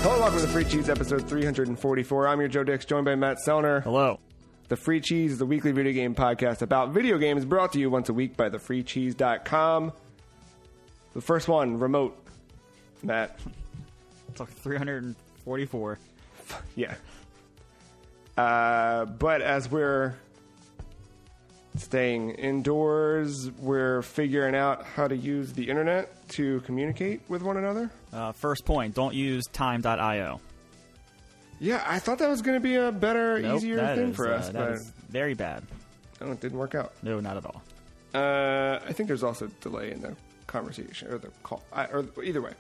Hello, welcome to the Free Cheese episode 344. I'm your Joe Dix, joined by Matt Sellner. Hello. The Free Cheese is the weekly video game podcast about video games brought to you once a week by thefreecheese.com. The first one, remote. Matt. It's like 344. Yeah. But as we're staying indoors, we're figuring out how to use the internet to communicate with one another. First point, don't use time.io. Yeah, I thought that was going to be a better, easier thing for us. That is very bad. Oh, it didn't work out. No, not at all. I think there's also a delay in the conversation, or the call. Or either way.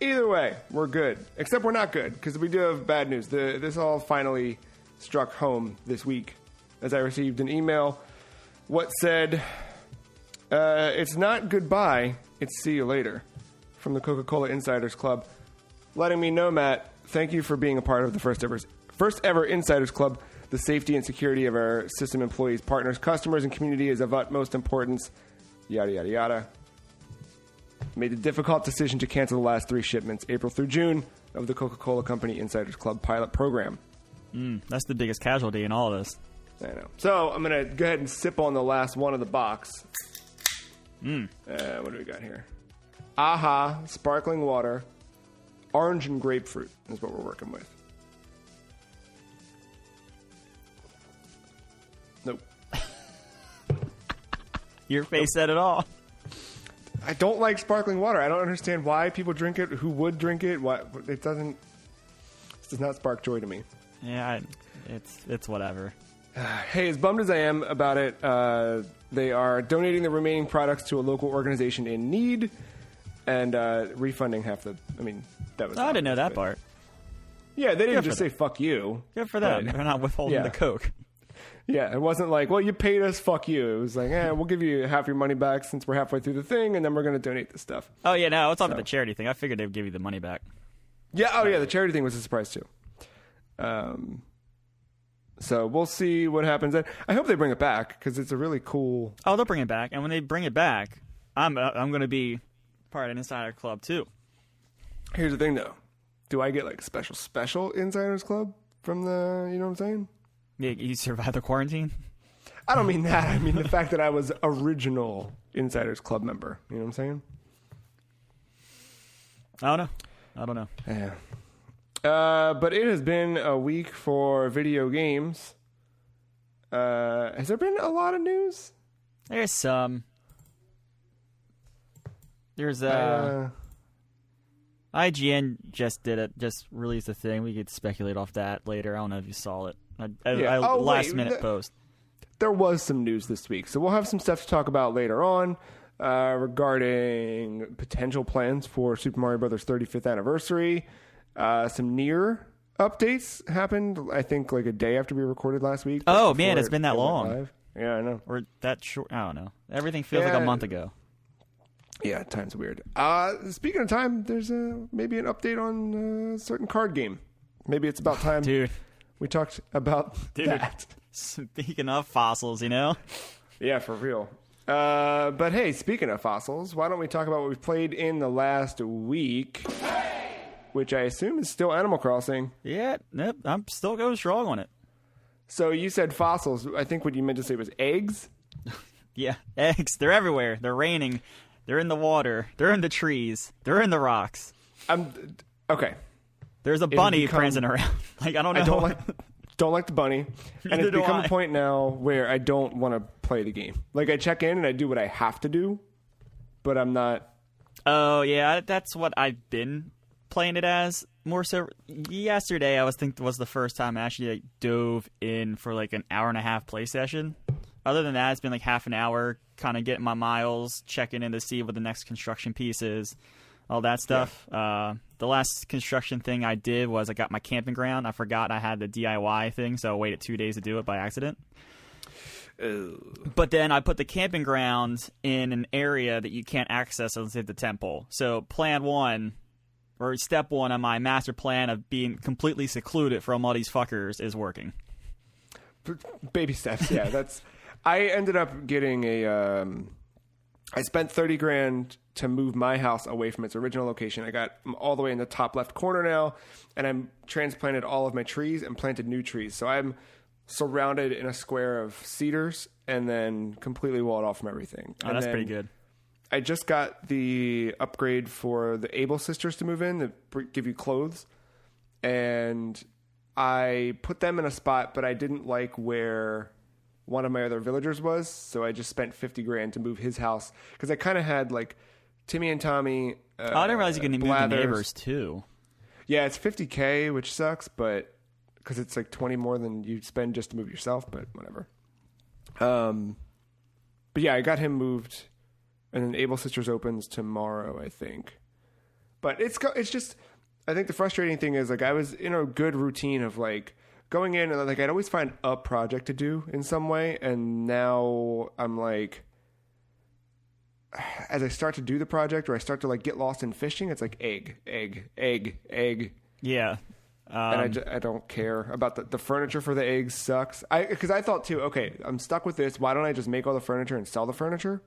Either way, we're good. Except we're not good, because we do have bad news. This all finally struck home this week, as I received an email. What said, it's not goodbye, it's see you later, from the Coca-Cola Insiders Club, letting me know, Matt, thank you for being a part of the first ever Insiders Club. The safety and security of our system employees, partners, customers, and community is of utmost importance. Yada, yada, yada. Made the difficult decision to cancel the last 3 shipments, April through June, of the Coca-Cola Company Insiders Club pilot program. That's the biggest casualty in all of this. I know. So I'm going to go ahead and sip on the last one of the box. What do we got here? Aha, sparkling water. Orange and grapefruit is what we're working with. Nope. Your face said it all. I don't like sparkling water. I don't understand why people drink it, who would drink it. It does not spark joy to me. Yeah, it's whatever. Hey, as bummed as I am about it, they are donating the remaining products to a local organization in need and refunding half the... I mean, that was... I didn't know that part. Yeah, they didn't just say, fuck you. Good for them. They're not withholding the Coke. Yeah, it wasn't like, well, you paid us, fuck you. It was like, we'll give you half your money back since we're halfway through the thing, and then we're going to donate this stuff. Oh, yeah, no, it's off the charity thing. I figured they'd give you the money back. Yeah, the charity thing was a surprise, too. So we'll see what happens. I hope they bring it back because it's a really cool. Oh, they'll bring it back, and when they bring it back, I'm going to be part of an Insider Club too. Here's the thing, though. Do I get like special Insiders Club from the? You know what I'm saying? Yeah, you survived the quarantine. I don't mean that. I mean the fact that I was original Insiders Club member. You know what I'm saying? I don't know. Yeah. But it has been a week for video games. Has there been a lot of news? There's some. There's IGN just released a thing. We could speculate off that later. I don't know if you saw it. Last minute post. There was some news this week, so we'll have some stuff to talk about later on regarding potential plans for Super Mario Bros. 35th anniversary. Some near updates happened, I think, like a day after we recorded last week. Oh, man, it's been that long. Yeah, I know. Or that short. I don't know. Everything feels like a month ago. Yeah, time's weird. Speaking of time, there's maybe an update on a certain card game. Maybe it's about time we talked about that. Speaking of fossils, you know? Yeah, for real. But hey, speaking of fossils, why don't we talk about what we've played in the last week? Which I assume is still Animal Crossing. Yeah, nope, I'm still going strong on it. So you said fossils. I think what you meant to say was eggs? Yeah, eggs. They're everywhere. They're raining. They're in the water. They're in the trees. They're in the rocks. Okay. There's a bunny prancing around. Like, I don't know. I don't like the bunny. And it's become a point now where I don't want to play the game. Like, I check in and I do what I have to do, but I'm not... Oh, yeah, that's what I've been playing it as. More so, yesterday I was the first time I actually dove in for like an hour and a half play session. Other than that, it's been like half an hour, kind of getting my miles, checking in to see what the next construction piece is, all that stuff. Yeah. The last construction thing I did was I got my camping ground. I forgot I had the DIY thing, so I waited 2 days to do it by accident. But then I put the camping ground in an area that you can't access unless you hit the temple. So step one on my master plan of being completely secluded from all these fuckers is working. Baby steps, yeah. I ended up getting I spent 30 grand to move my house away from its original location. I got all the way in the top left corner now, and I'm transplanted all of my trees and planted new trees. So I'm surrounded in a square of cedars and then completely walled off from everything. Oh, that's pretty good. I just got the upgrade for the Able sisters to move in that give you clothes, and I put them in a spot, but I didn't like where one of my other villagers was, so I just spent 50 grand to move his house because I kind of had like Timmy and Tommy. I didn't realize you could move the neighbors too. Yeah, it's 50K, which sucks, but because it's like 20 more than you spend just to move yourself, but whatever. But yeah, I got him moved, and then Able Sisters opens tomorrow, I think. But it's just, I think the frustrating thing is like I was in a good routine of like going in and like I'd always find a project to do in some way, and now I'm like, as I start to do the project or I start to like get lost in fishing, it's like egg. Yeah. And I don't care about the furniture for the eggs sucks. Because I thought too, okay, I'm stuck with this. Why don't I just make all the furniture and sell the furniture?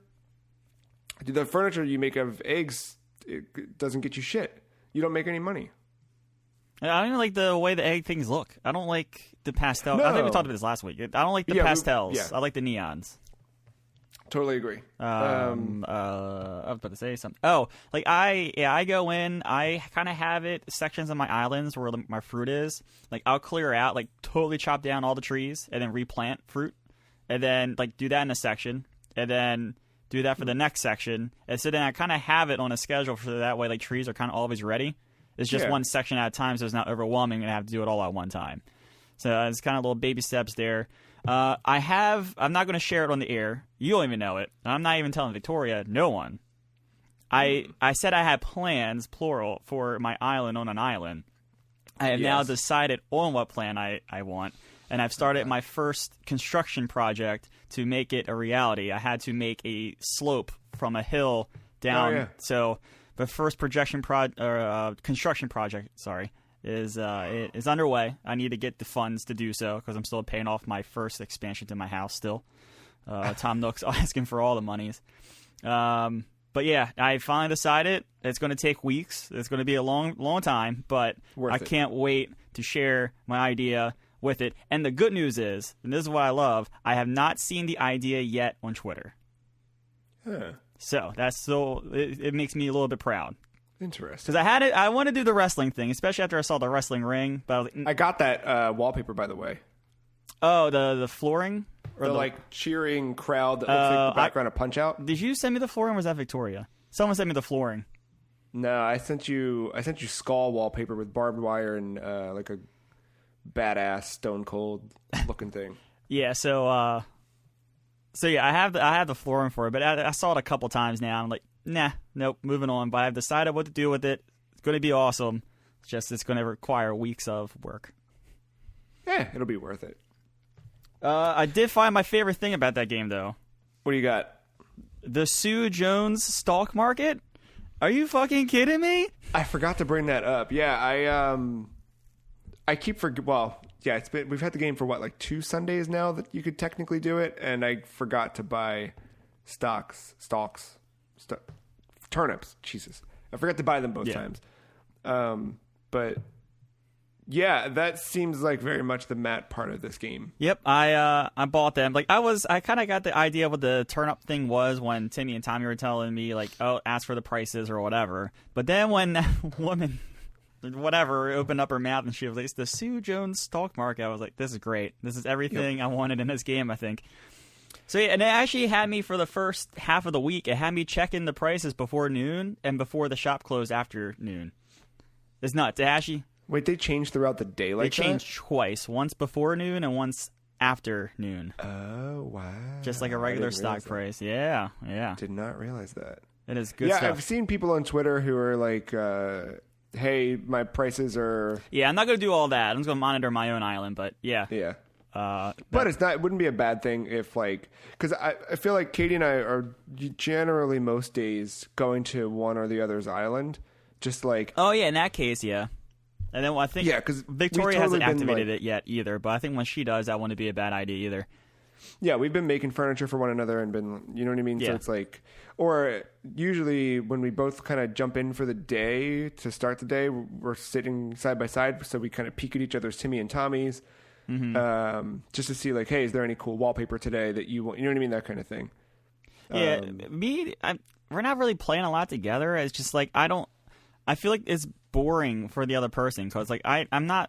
The furniture you make out of eggs, it doesn't get you shit. You don't make any money. I don't even like the way the egg things look. I don't like the pastel. No. I think we talked about this last week. I don't like the pastels. I like the neons. Totally agree. I was about to say something. Oh, like I go in. I kind of have it sections of my islands where my fruit is. Like I'll clear out, like totally chop down all the trees and then replant fruit, and then like do that in a section, and then do that for the next section. And so then I kind of have it on a schedule so that way like trees are kind of always ready. It's just one section at a time, so it's not overwhelming and I have to do it all at one time. So it's kind of little baby steps there. I'm not going to share it on the air. You don't even know it. I'm not even telling Victoria, no one. I said I had plans, plural, for my island on an island. I have now decided on what plan I want, and I've started my first construction project to make it a reality. I had to make a slope from a hill down. So the first construction project, is underway. I need to get the funds to do so because I'm still paying off my first expansion to my house still. Tom Nook's asking for all the monies. But yeah, I finally decided it's going to take weeks. It's going to be a long time, but I can't wait to share my idea with it. And the good news is, and this is what I love, I have not seen the idea yet on Twitter. Huh. So it makes me a little bit proud. Interesting. Because I want to do the wrestling thing, especially after I saw the wrestling ring. But I got that wallpaper, by the way. Oh, the flooring? Or the like cheering crowd that looks like the background of Punch-Out. Did you send me the flooring or was that Victoria? Someone sent me the flooring. No, I sent you skull wallpaper with barbed wire and like a badass Stone Cold looking thing. Yeah, so yeah, I have the flooring for it, but I saw it a couple times now. I'm like, nah, nope, moving on. But I've decided what to do with it. It's going to be awesome. It's going to require weeks of work. Yeah, it'll be worth it. I did find my favorite thing about that game, though. What do you got? The Sue Jones Stalk Market? Are you fucking kidding me? I forgot to bring that up. Yeah, I keep we've had the game for like 2 Sundays now that you could technically do it, and I forgot to buy turnips. Jesus, I forgot to buy them both times. But yeah, that seems like very much the Matt part of this game. Yep, I bought them. Like I kind of got the idea of what the turnip thing was when Timmy and Tommy were telling me like, oh, ask for the prices or whatever. But then when that woman, whatever, opened up her mouth and she was like, it's the Sue Jones Stalk Market, I was like, this is great. This is everything I wanted in this game, I think. So yeah, and it actually had me for the first half of the week. It had me checking the prices before noon and before the shop closed after noon. It's nuts. It actually. Wait, they changed throughout the day like that? They changed twice. Once before noon and once after noon. Oh, wow. Just like a regular stock price. Yeah. Did not realize that. It is good stuff. Yeah, I've seen people on Twitter who are like, hey, my prices are... Yeah, I'm not going to do all that. I'm just going to monitor my own island, but yeah. Yeah. But it wouldn't be a bad thing if like... Because I feel like Katie and I are generally most days going to one or the other's island. Just like... Oh, yeah, in that case, yeah. And then because Victoria hasn't activated it yet either, but I think when she does, that wouldn't be a bad idea either. Yeah, we've been making furniture for one another and been, you know what I mean? Yeah. So it's like, or usually when we both kind of jump in for the day to start the day, we're sitting side by side. So we kind of peek at each other's Timmy and Tommy's just to see like, hey, is there any cool wallpaper today that you want? You know what I mean? That kind of thing. Yeah, we're not really playing a lot together. It's just like, I feel like it's boring for the other person because like I don't know.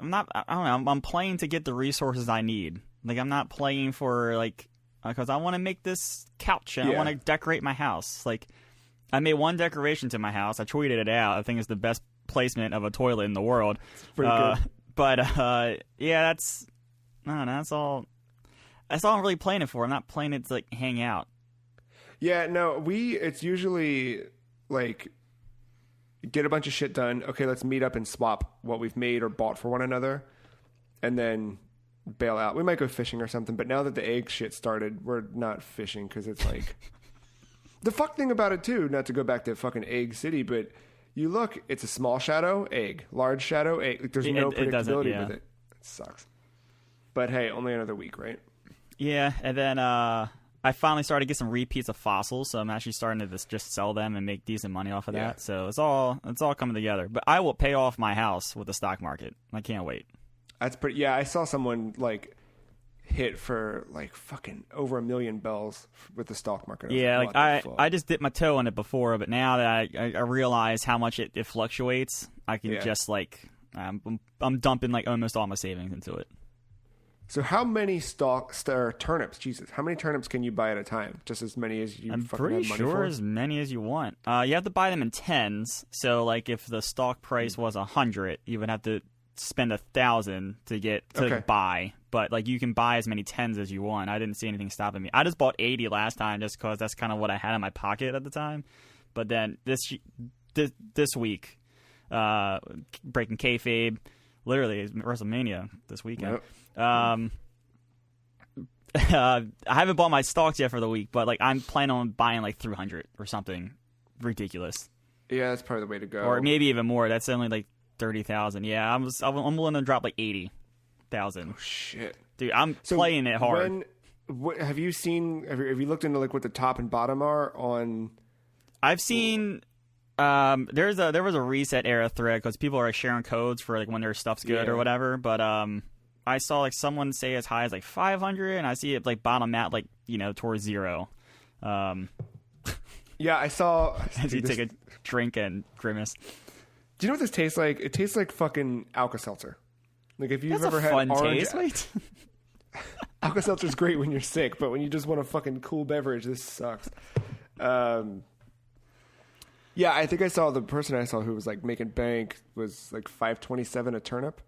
I'm playing to get the resources I need. Like, I'm not playing for, like, because I want to make this couch and I want to decorate my house. Like, I made one decoration to my house. I tweeted it out. I think it's the best placement of a toilet in the world. It's pretty good. But, yeah, I don't know, that's all I'm really playing it for. I'm not playing it to, like, hang out. Yeah, no, it's usually, like, get a bunch of shit done. Okay, let's meet up and swap what we've made or bought for one another. And then bail out. We might go fishing or something, but now that the egg shit started, we're not fishing because it's like the fuck thing about it too, not to go back to fucking egg city, but you look, it's a small shadow, egg, large shadow, egg. Like, there's no predictability with it. It sucks. But hey, only another week, right? Yeah, and then I finally started to get some repeats of fossils, so I'm actually starting to just sell them and make decent money off of that. So it's all coming together. But I will pay off my house with the stock market. I can't wait. That's pretty. Yeah, I saw someone like hit for like fucking over $1 million bells with the stock market. Yeah, like I just dipped my toe in it before, but now that I realize how much it fluctuates, I can just like I'm dumping like almost all my savings into it. So how many turnips? Jesus, how many turnips can you buy at a time? Just as many as you. I'm pretty sure as many as you want. You have to buy them in tens. So like if the stock price was 100, you would have to spend 1,000 to buy, but like you can buy as many tens as you want. I didn't see anything stopping me. I just bought 80 last time just because that's kind of what I had in my pocket at the time. But then this week, breaking kayfabe, literally it's WrestleMania this weekend. Yep. I haven't bought my stocks yet for the week, but like I'm planning on buying like 300 or something ridiculous. Yeah, that's probably the way to go. Or maybe even more. That's only like 30,000. Yeah, I'm willing to drop like 80,000. Oh shit, dude! I'm playing it hard. Have you looked into like what the top and bottom are on? I've seen. There was a reset era thread because people are sharing codes for like when their stuff's good or whatever. But I saw like someone say as high as like 500, and I see it like bottom out like towards 0. Yeah, I saw. As you take a drink and grimace. Do you know what this tastes like? It tastes like fucking Alka-Seltzer. Like if you've ever had fun orange. Taste. Alka-Seltzer's great when you're sick, but when you just want a fucking cool beverage, this sucks. Yeah, I think I saw the person I saw who was like making bank was like $5.27 a turnip.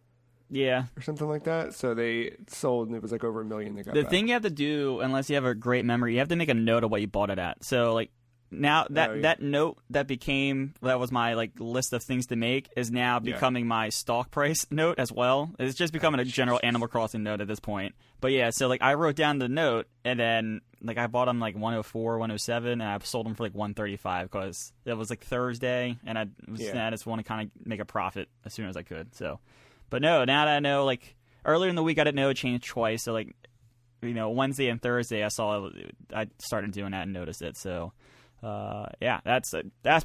Yeah, or something like that. So they sold, and it was like over $1 million. They got the back. thing you have to do, unless you have a great memory, you have to make a note of what you bought it at. So like. Now that note that was my like list of things to make is now becoming my stock price note as well. It's just becoming a general Animal Crossing note at this point. But yeah, so like I wrote down the note and then like I bought them like 104, 107, and I sold them for like 135 because it was like Thursday and I just want to kind of make a profit as soon as I could. So, but no, now that I know, like earlier in the week I didn't know it changed twice. So like Wednesday and Thursday I started doing that and noticed it. So. That's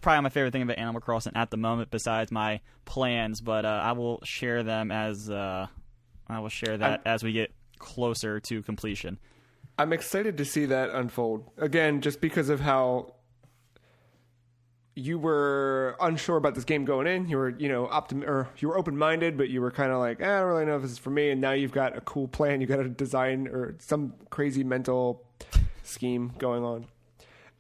probably my favorite thing about Animal Crossing at the moment, besides my plans. But I will share them as as we get closer to completion. I'm excited to see that unfold again, just because of how you were unsure about this game going in. You were you were open-minded, but you were kind of like, I don't really know if this is for me. And now you've got a cool plan. You got a design or some crazy mental scheme going on.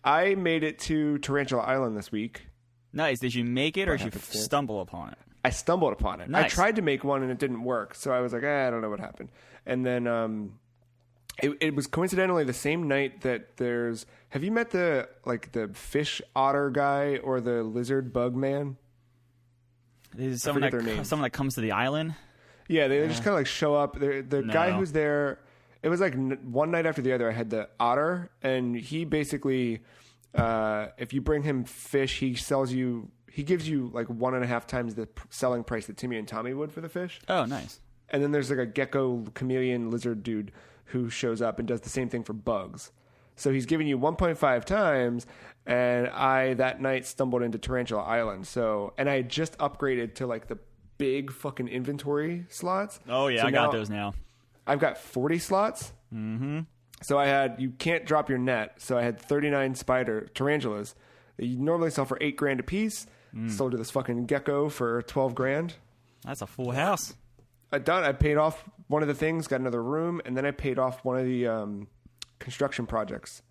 I made it to Tarantula Island this week. Nice. Did you make it or did you stumble upon it? I stumbled upon it. Nice. I tried to make one and it didn't work. So I was like, I don't know what happened. And then it was coincidentally the same night that have you met the fish otter guy or the lizard bug man? Is someone that comes to the island? Yeah, they just kind of like show up. The guy who's there... It was like one night after the other, I had the otter, and he basically, if you bring him fish, he gives you like 1.5 times the selling price that Timmy and Tommy would for the fish. Oh, nice. And then there's like a gecko chameleon lizard dude who shows up and does the same thing for bugs. So he's giving you 1.5 times, and I that night stumbled into Tarantula Island. And I had just upgraded to like the big fucking inventory slots. Oh yeah, so I got those now. I've got 40 slots. Mm-hmm. So you can't drop your net. So I had 39 tarantulas that you normally sell for $8,000 a piece. Sold to this fucking gecko for $12,000. That's a full house. I paid off one of the things, got another room, and then I paid off one of the construction projects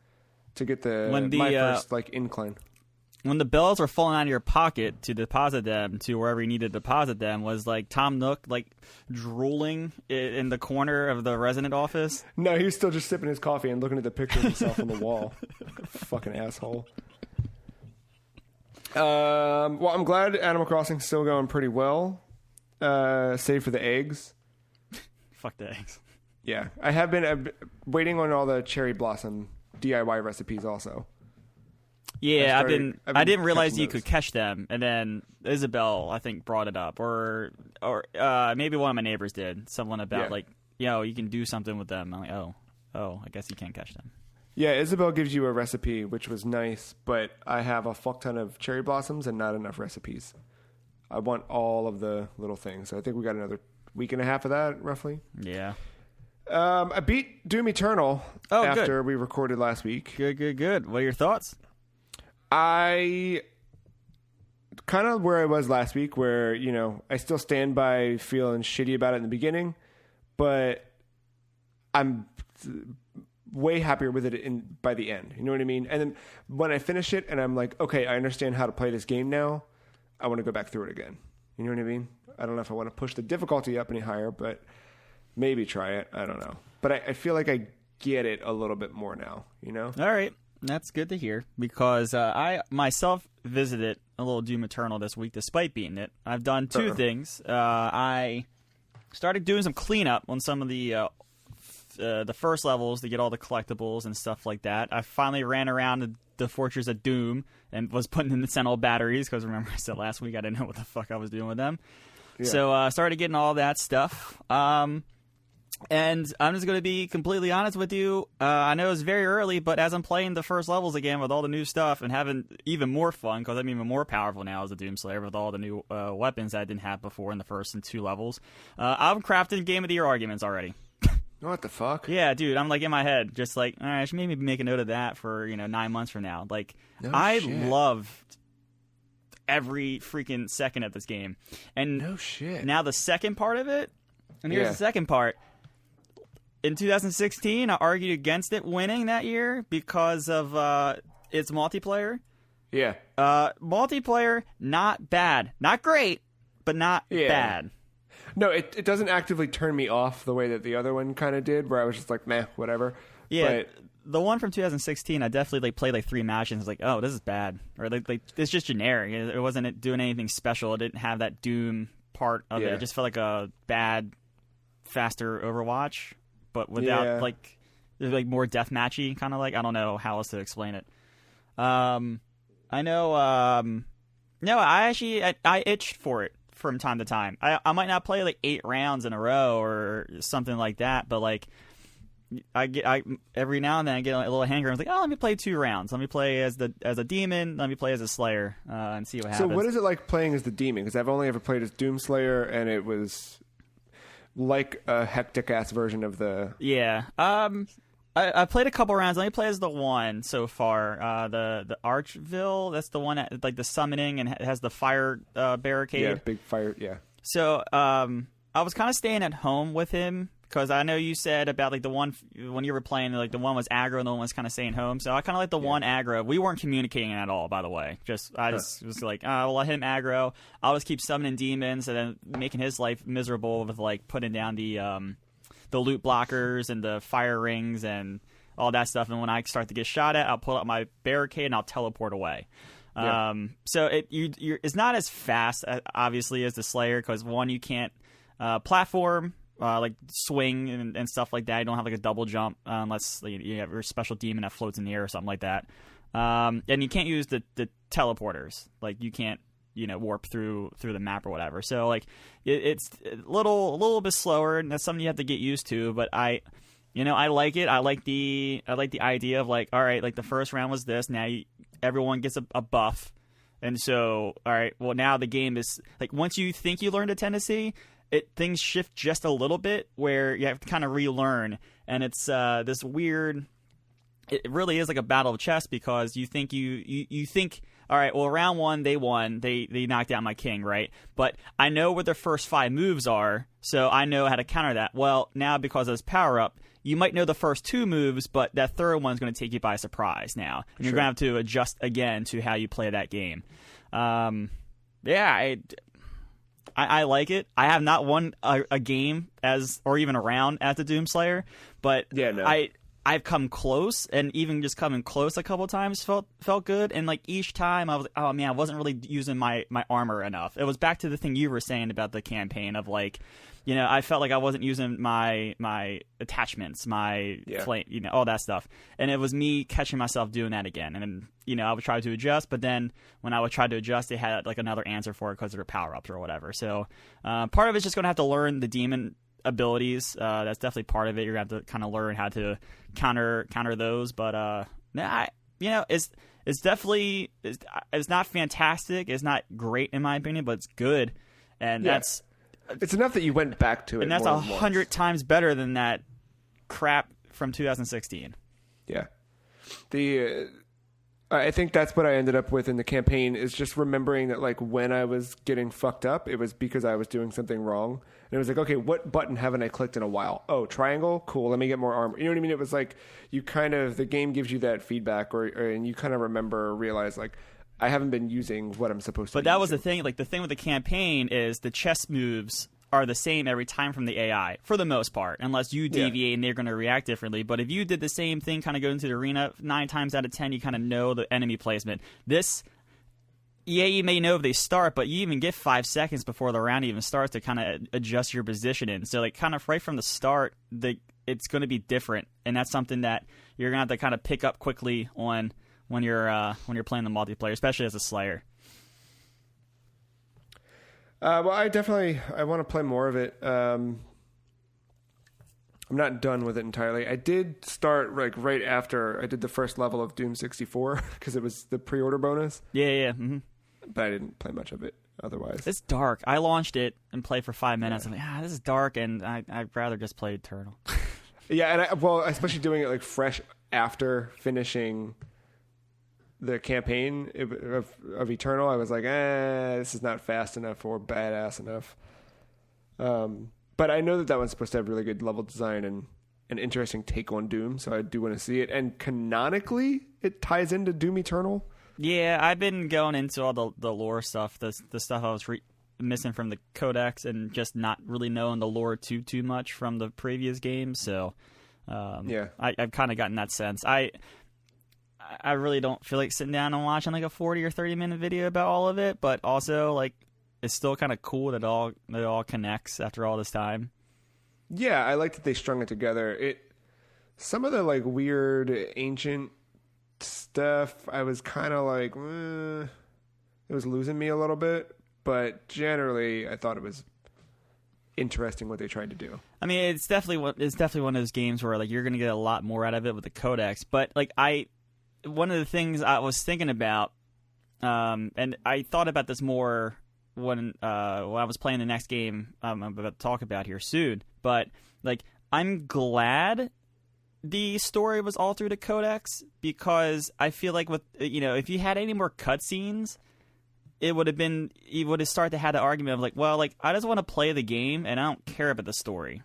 to get my first like incline. When the bells were falling out of your pocket to deposit them to wherever you needed to deposit them, was like Tom Nook like drooling in the corner of the resident office? No, he was still just sipping his coffee and looking at the picture of himself on the wall. Fucking asshole. Well, I'm glad Animal Crossing's still going pretty well, save for the eggs. Fuck the eggs. Yeah, I've been waiting on all the cherry blossom DIY recipes also. Yeah, I didn't realize you those. could catch them, and then Isabel, I think, brought it up, or maybe one of my neighbors did. Someone about like, you can do something with them. I'm like, oh, I guess you can't catch them. Yeah, Isabel gives you a recipe, which was nice, but I have a fuck ton of cherry blossoms and not enough recipes. I want all of the little things. So I think we got another week and a half of that, roughly. Yeah. I beat Doom Eternal after we recorded last week. Good. What are your thoughts? I kind of where I was last week, where, I still stand by feeling shitty about it in the beginning, but I'm way happier with it by the end. You know what I mean? And then when I finish it and I'm like, okay, I understand how to play this game now, I want to go back through it again. You know what I mean? I don't know if I want to push the difficulty up any higher, but maybe try it. I don't know. But I feel like I get it a little bit more now, All right. That's good to hear, because I myself visited a little Doom Eternal this week despite beating it. I've done two things. I started doing some cleanup on some of the first levels to get all the collectibles and stuff like that. I finally ran around the Fortress of Doom and was putting in the Sentinel batteries, because remember I said last week I didn't know what the fuck I was doing with them. Yeah. So I started getting all that stuff. And I'm just going to be completely honest with you. I know it's very early, but as I'm playing the first levels again with all the new stuff and having even more fun, because I'm even more powerful now as a Doomslayer with all the new weapons that I didn't have before in the first and two levels, I'm crafting Game of the Year arguments already. What the fuck? Yeah, dude, I'm like in my head, just like, all right, I should maybe make a note of that for 9 months from now. Like, I loved every freaking second of this game, and no shit. Now the second part of it, and here's the second part. In 2016, I argued against it winning that year because of its multiplayer. Yeah. Multiplayer, not bad, not great, but not bad. No, it doesn't actively turn me off the way that the other one kind of did, where I was just like, meh, whatever. Yeah, but the one from 2016, I definitely played like 3 matches and was like, oh, this is bad. Or like it's just generic. It wasn't doing anything special. It didn't have that Doom part of it. It just felt like a bad, faster Overwatch, but without like more deathmatchy, kind of like. I don't know how else to explain it. I know. No, I itched for it from time to time. I might not play like 8 rounds in a row or something like that, but like I every now and then I get a little hanger. I'm like, oh, let me play 2 rounds. Let me play as a demon. Let me play as a slayer and see what happens. So what is it like playing as the demon? Because I've only ever played as Doomslayer, and it was like a hectic ass version of the I played a couple rounds. Let me play as the one so far. The Archville. That's the one that, like, the summoning and it has the fire barricade. Yeah, big fire. Yeah. So I was kind of staying at home with him because I know you said about like the one when you were playing, like the one was aggro and the one was kind of staying home. So I kind of like the one aggro. We weren't communicating at all, by the way. I just was like, well, let him aggro. I'll just keep summoning demons and then making his life miserable with like putting down the loot blockers and the fire rings and all that stuff. And when I start to get shot at, I'll pull out my barricade and I'll teleport away. Yeah. So it's not as fast, obviously, as the Slayer, because one, you can't platform, like swing and stuff like that. You don't have like a double jump unless you have your special demon that floats in the air or something like that. And you can't use the teleporters. Like you can't warp through the map or whatever. So like it's a little bit slower, and that's something you have to get used to. But I like it. I like the idea of like, all right, like the first round was this. Now everyone gets a buff, and so all right, well now the game is like once you think you learned a tendency, things shift just a little bit where you have to kind of relearn, and it's this weird. It really is like a battle of chess because you think you think, all right, well round one they won, they knocked out my king, right? But I know what their first 5 moves are, so I know how to counter that. Well, now because of this power up, you might know the first 2 moves, but that third one's going to take you by surprise now. And you're going to have to adjust again to how you play that game. I like it. I have not won a game or even a round at the Doomslayer, but I've come close, and even just coming close a couple times felt good. And like each time I was like, oh man, I wasn't really using my armor enough. It was back to the thing you were saying about the campaign of like, I felt like I wasn't using my attachments, my flame, all that stuff. And it was me catching myself doing that again. And I would try to adjust, but then when I would try to adjust, they had like another answer for it because of their power-ups or whatever. So part of it's just going to have to learn the demon abilities. That's definitely part of it. You're going to have to kind of learn how to counter those. But it's definitely it's not fantastic. It's not great in my opinion, but it's good. And it's enough that you went back to it. And that's 100 times better than that crap from 2016. Yeah. I think that's what I ended up with in the campaign is just remembering that like when I was getting fucked up, it was because I was doing something wrong. And it was like, okay, what button haven't I clicked in a while? Oh, triangle? Cool. Let me get more armor. You know what I mean? It was like the game gives you that feedback and you kind of realize like, I haven't been using what I'm supposed to. But that was the thing. Like the thing with the campaign is the chess moves are the same every time from the AI for the most part, unless you deviate and they're going to react differently. But if you did the same thing, kind of go into the arena 9 times out of 10, you kind of know the enemy placement. You may know if they start, but you even get 5 seconds before the round even starts to kind of adjust your position in. So like kind of right from the start, it's going to be different, and that's something that you're going to have to kind of pick up quickly on when you're playing the multiplayer, especially as a Slayer. Well, I want to play more of it. I'm not done with it entirely. I did start like right after I did the first level of Doom 64 because it was the pre-order bonus. Yeah. Mm-hmm. But I didn't play much of it otherwise. It's dark. I launched it and played for 5 minutes. I'm like, this is dark, and I'd rather just play Eternal. Yeah, and especially doing it like fresh after finishing the campaign of Eternal, I was like, this is not fast enough or badass enough. But I know that one's supposed to have really good level design and an interesting take on Doom, so I do want to see it. And canonically, it ties into Doom Eternal. Yeah, I've been going into all the lore stuff, the stuff I was missing from the codex, and just not really knowing the lore too much from the previous games. So, I've kind of gotten that sense. I really don't feel like sitting down and watching like a 40 or 30 minute video about all of it, but also like it's still kind of cool that it all connects after all this time. Yeah, I like that they strung it together. Some of the like weird ancient stuff, I was kind of like, it was losing me a little bit, but generally I thought it was interesting what they tried to do. I mean, it's definitely one of those games where like you're going to get a lot more out of it with the codex, but like one of the things I was thinking about, and I thought about this more when I was playing the next game I'm about to talk about here soon, but like I'm glad the story was all through the codex, because I feel like with if you had any more cutscenes, you would have started to have the argument of like, well, like I just want to play the game and I don't care about the story.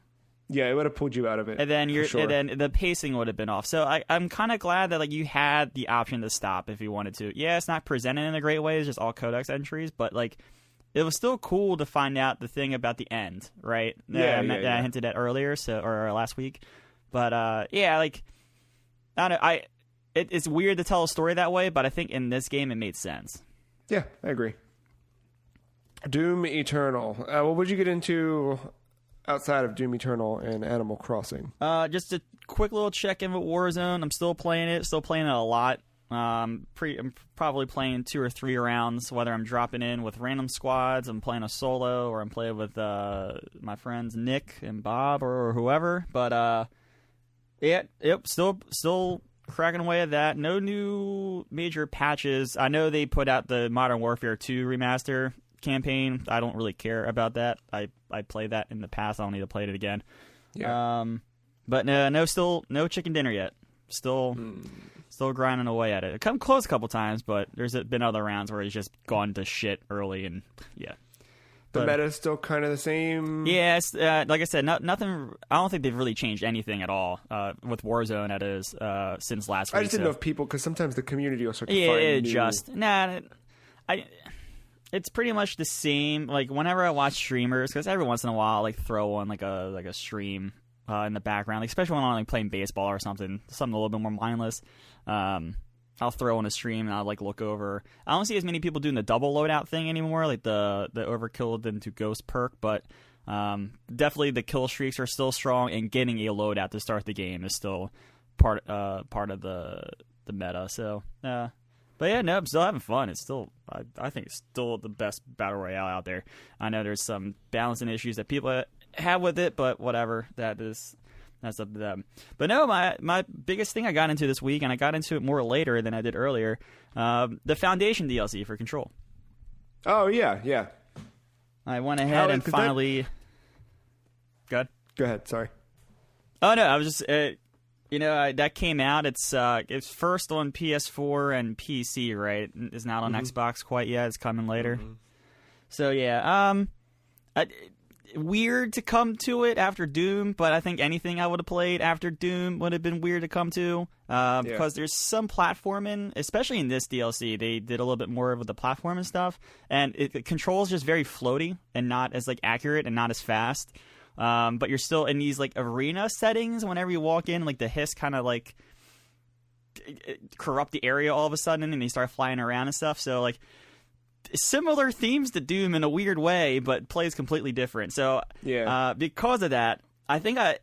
Yeah, it would have pulled you out of it. And then and then the pacing would have been off. So I'm kind of glad that like you had the option to stop if you wanted to. Yeah, it's not presented in a great way. It's just all codex entries, but like it was still cool to find out the thing about the end, right? Yeah, that I hinted at earlier, or last week. But like I don't know. It's weird to tell a story that way, but I think in this game it made sense. Yeah, I agree. Doom Eternal. What would you get into outside of Doom Eternal and Animal Crossing? Just a quick little check-in with Warzone. I'm still playing it a lot. I'm probably playing 2 or 3 rounds, whether I'm dropping in with random squads, I'm playing a solo, or I'm playing with my friends Nick and Bob or whoever. But still cracking away at that. No new major patches. I know they put out the Modern Warfare 2 remaster campaign. I don't really care about that. I played that in the past. I don't need to play it again. Yeah. But no chicken dinner yet. Still grinding away at it. It come close a couple times, but there's been other rounds where it's just gone to shit early, and yeah. The meta's still kind of the same. Yeah, it's, like I said, nothing. I don't think they've really changed anything at all with Warzone. That is since last week. I just didn't know if people, because sometimes the community will start to find new... It's pretty much the same. Like whenever I watch streamers, because every once in a while I like throw on like a stream in the background, like, especially when I'm like playing baseball or something a little bit more mindless. I'll throw on a stream and I'll like look over. I don't see as many people doing the double loadout thing anymore, like the overkill into ghost perk, but definitely the kill streaks are still strong, and getting a loadout to start the game is still part of the meta. So, but yeah, no, I'm still having fun. It's still, I think it's still the best battle royale out there. I know there's some balancing issues that people have with it, but whatever, that's up to them. But no, my biggest thing I got into this week, and I got into it more later than I did earlier, the Foundation DLC for Control. Oh, yeah. I went ahead and finally... Go ahead, sorry. Oh, no, I was just... that came out. It's first on PS4 and PC, right? It's not on Xbox quite yet. It's coming later. Mm-hmm. So, yeah. Weird to come to it after Doom, but I think anything I would have played after Doom would have been weird to come to, because there's some platforming, especially in this DLC. They did a little bit more with the platforming stuff, and it controls just very floaty and not as like accurate and not as fast. But you're still in these like arena settings. Whenever you walk in, like the hiss kind of like corrupt the area all of a sudden, and they start flying around and stuff. So like, similar themes to Doom in a weird way, but plays completely different. So because of that, I think I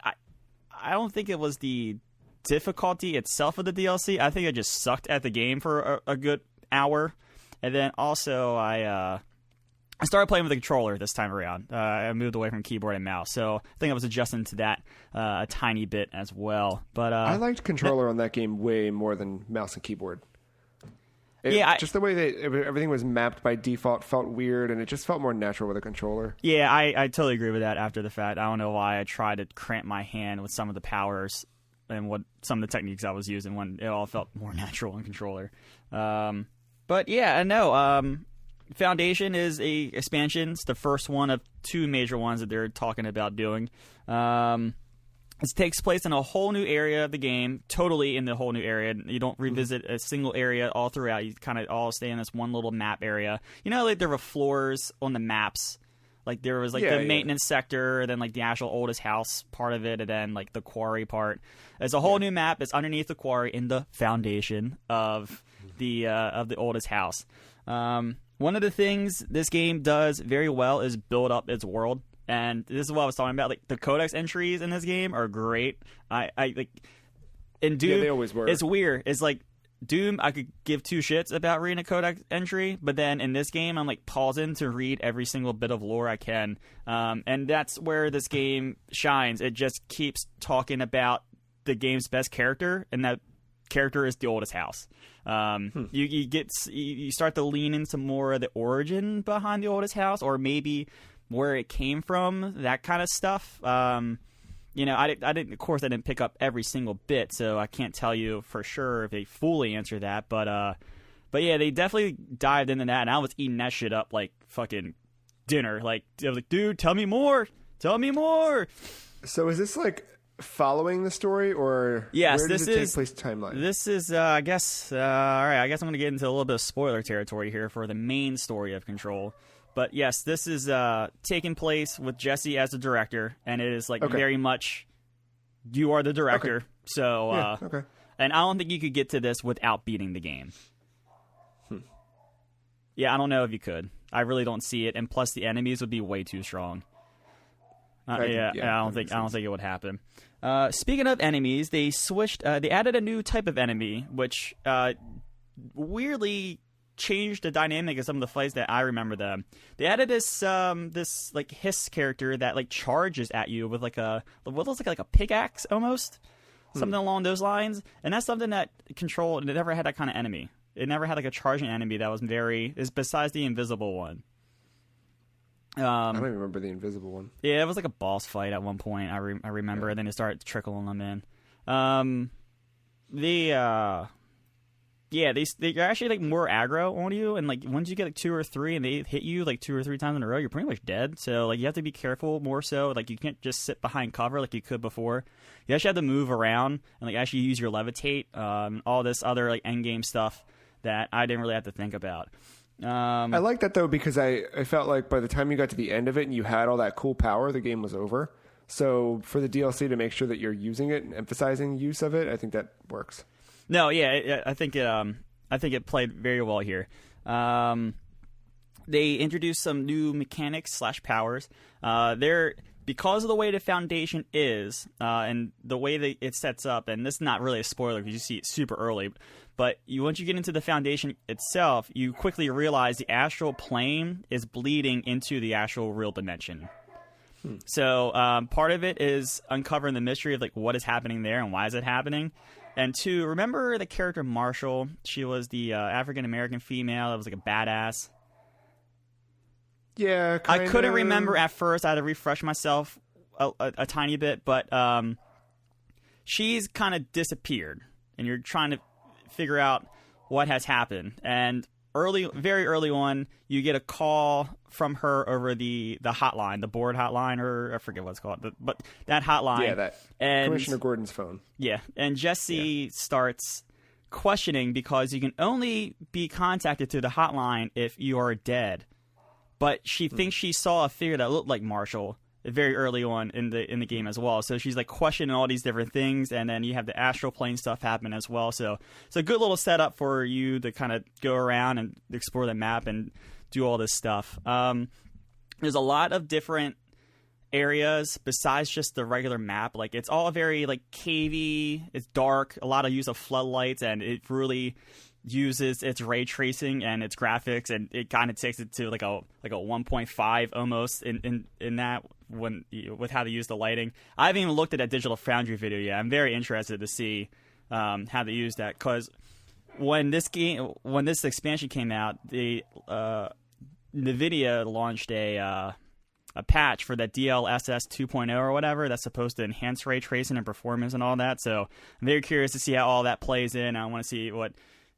don't think it was the difficulty itself of the DLC. I think I just sucked at the game for a good hour, and then also I started playing with the controller this time around. I moved away from keyboard and mouse, so I think I was adjusting to that a tiny bit as well. But I liked controller on that game way more than mouse and keyboard. Just the way that everything was mapped by default felt weird, and it just felt more natural with a controller. Yeah, I totally agree with that after the fact. I don't know why I tried to cramp my hand with some of the powers and what some of the techniques I was using when it all felt more natural in controller. But yeah, no. Foundation is a expansion. It's the first one of 2 major ones that they're talking about doing. It takes place in a whole new area of the game, totally in the whole new area. You don't revisit a single area all throughout. You kind of all stay in this one little map area. You know, like there were floors on the maps. Like there was like the maintenance sector, then like the actual oldest house part of it, and then like the quarry part. There's a whole new map. It's underneath the quarry in the foundation of the oldest house. One of the things this game does very well is build up its world. And this is what I was talking about. Like the codex entries in this game are great. I like in Doom. Yeah, they always were. It's weird. It's like Doom. I could give 2 shits about reading a codex entry, but then in this game, I'm like pausing to read every single bit of lore I can. And that's where this game shines. It just keeps talking about the game's best character, and that character is the oldest house. You start to lean into more of the origin behind the oldest house, or maybe where it came from, that kind of stuff. I didn't. Of course, I didn't pick up every single bit, so I can't tell you for sure if they fully answer that. But yeah, they definitely dived into that, and I was eating that shit up like fucking dinner. Like I was like, dude, tell me more. Tell me more. So is this like following the story, or yes, where does it take place timeline? This is, I guess. All right, I guess I'm going to get into a little bit of spoiler territory here for the main story of Control. But yes, this is taking place with Jesse as the director, and it is like very much you are the director. Okay. So, and I don't think you could get to this without beating the game. Yeah, I don't know if you could. I really don't see it, and plus the enemies would be way too strong. I don't think it would happen. Speaking of enemies, they switched. They added a new type of enemy, which weirdly changed the dynamic of some of the fights that I remember them. They added this this like hiss character that like charges at you with like what looks like a pickaxe almost, something along those lines, and that's something that Control, it never had that kind of enemy. It never had like a charging enemy that was besides the invisible one. I don't even remember the invisible one. Yeah, it was like a boss fight at one point. I remember, and then it started trickling them in. They're actually like more aggro on you, and like once you get like 2 or 3 and they hit you like 2 or 3 times in a row, you're pretty much dead. So like you have to be careful more so. Like you can't just sit behind cover like you could before. You actually have to move around and like actually use your levitate, all this other like end game stuff that I didn't really have to think about. I like that though because I felt like by the time you got to the end of it and you had all that cool power, the game was over. So for the DLC to make sure that you're using it and emphasizing use of it, I think that works. No, yeah, I think it played very well here. They introduced some new mechanics / powers. They're because of the way the foundation is and the way that it sets up, and this is not really a spoiler because you see it super early, but once you get into the foundation itself, you quickly realize the astral plane is bleeding into the actual real dimension. So part of it is uncovering the mystery of like what is happening there and why is it happening. And 2, remember the character Marshall? She was the African-American female that was like a badass. Yeah, kinda. I couldn't remember at first. I had to refresh myself a tiny bit, but she's kind of disappeared, and you're trying to figure out what has happened. And very early on, you get a call from her over the hotline, the board hotline, or I forget what it's called, but that hotline. Yeah, that Commissioner Gordon's phone. Yeah, and Jesse starts questioning because you can only be contacted through the hotline if you are dead. But she thinks she saw a figure that looked like Marshall very early on in the game as well. So she's like questioning all these different things, and then you have the astral plane stuff happen as well. So it's a good little setup for you to kind of go around and explore the map and do all this stuff. There's a lot of different areas besides just the regular map. Like it's all very like cavey, it's dark, a lot of use of floodlights, and it really uses its ray tracing and its graphics, and it kind of takes it to like a 1.5 almost in that with how they use the lighting. I haven't even looked at that Digital Foundry video yet. I'm very interested to see how they use that, because when this expansion came out, NVIDIA launched a patch for that DLSS 2.0 or whatever that's supposed to enhance ray tracing and performance and all that. So I'm very curious to see how all that plays in. I want to see what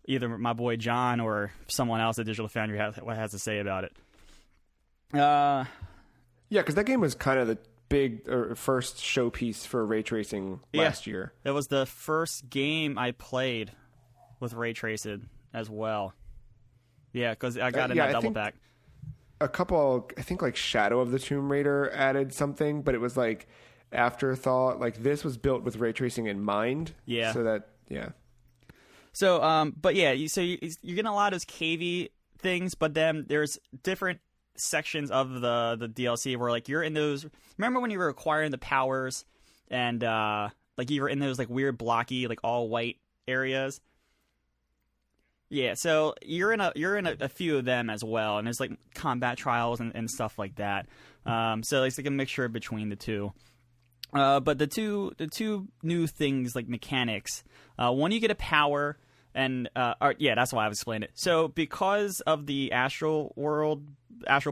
either my boy John or someone else at Digital Foundry has to say about it. Yeah, because that game was kind of the big first showpiece for ray tracing last year. It was the first game I played with ray tracing as well. Yeah, because I got in a double pack. A couple, I think like Shadow of the Tomb Raider added something, but it was like afterthought. Like this was built with ray tracing in mind. Yeah. So that, yeah. So, but yeah, you're getting a lot of those cavey things, but then there's different sections of the DLC where like you're in those. Remember when you were acquiring the powers and like you were in those like weird blocky like all white areas? Yeah, so you're in a few of them as well, and there's like combat trials and stuff like that. So it's like a mixture between the two. But the two new things like mechanics. One, you get a power, and that's why I was explaining it. So because of the astral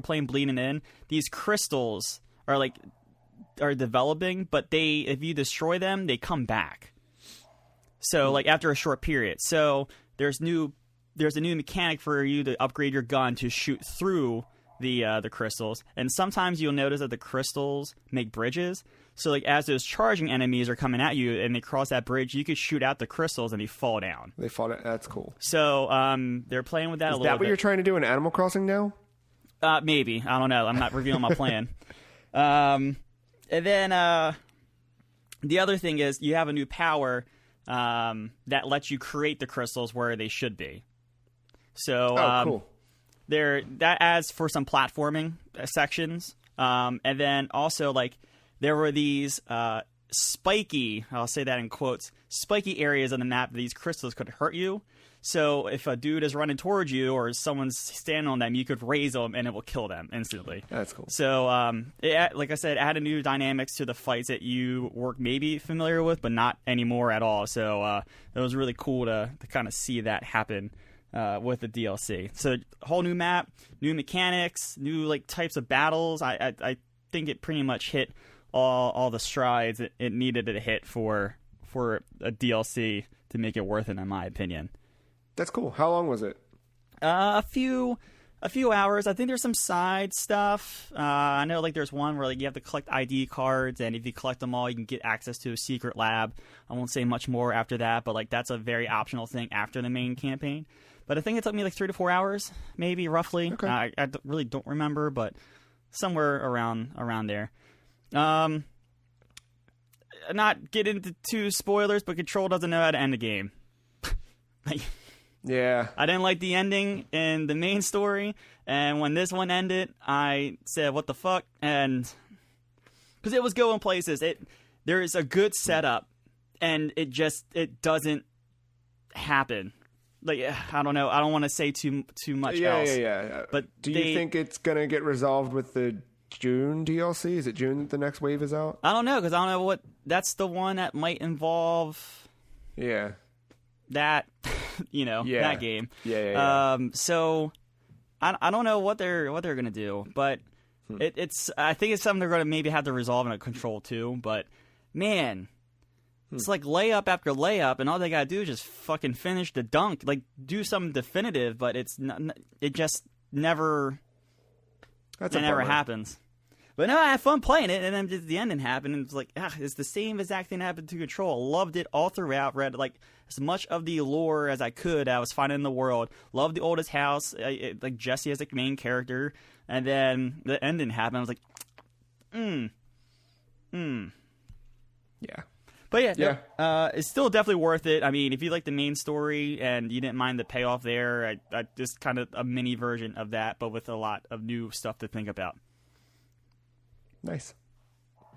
plane bleeding in, these crystals are developing, but if you destroy them, they come back. So like after a short period. So there's a new mechanic for you to upgrade your gun to shoot through the crystals, and sometimes you'll notice that the crystals make bridges. So like as those charging enemies are coming at you and they cross that bridge, you could shoot out the crystals and they fall down. That's cool. So they're playing with that a little bit. Is that what you're trying to do in Animal Crossing now? Maybe. I don't know. I'm not revealing my plan. And then the other thing is you have a new power that lets you create the crystals where they should be. So cool. That adds for some platforming sections, and then also like there were these spiky, I'll say that in quotes, spiky areas on the map that these crystals could hurt you. So if a dude is running towards you or someone's standing on them, you could raise them and it will kill them instantly. That's cool. So, like I said, added new dynamics to the fights that you were maybe familiar with, but not anymore at all. So it was really cool to kind of see that happen with the DLC. So whole new map, new mechanics, new like types of battles. I think it pretty much hit all the strides it needed to hit for a DLC to make it worth it, in my opinion. That's cool. How long was it? A few hours. I think there's some side stuff. I know like there's one where like you have to collect ID cards, and if you collect them all, you can get access to a secret lab. I won't say much more after that, but like that's a very optional thing after the main campaign. But I think it took me like 3 to 4 hours, maybe roughly. Okay. I really don't remember, but somewhere around there. Not get into too spoilers, but Control doesn't know how to end the game. Like, yeah. I didn't like the ending in the main story, and when this one ended, I said, "What the fuck?" And because it was going places, there is a good setup, and it doesn't happen. Like, I don't know. I don't want to say too much else. Yeah. But do you think it's gonna get resolved with the June DLC? Is it June that the next wave is out? I don't know, because I don't know what. That's the one that might involve. Yeah. That, that game. Yeah. So I don't know what they're gonna do, but it's I think it's something they're gonna maybe have to resolve in a Control 2. But man, it's like layup after layup, and all they gotta do is just fucking finish the dunk, like do something definitive. But it's not, it just never. It never happens. But no, I had fun playing it, and then just the ending happened, and it's like, it's the same exact thing that happened to Control. Loved it all throughout. Read like as much of the lore as I could I was finding in the world. Loved the oldest house, like Jesse as the main character, and then the ending happened. I was like, Yeah. But yeah. It's still definitely worth it. I mean, if you like the main story and you didn't mind the payoff there, I just kind of a mini version of that, but with a lot of new stuff to think about. Nice.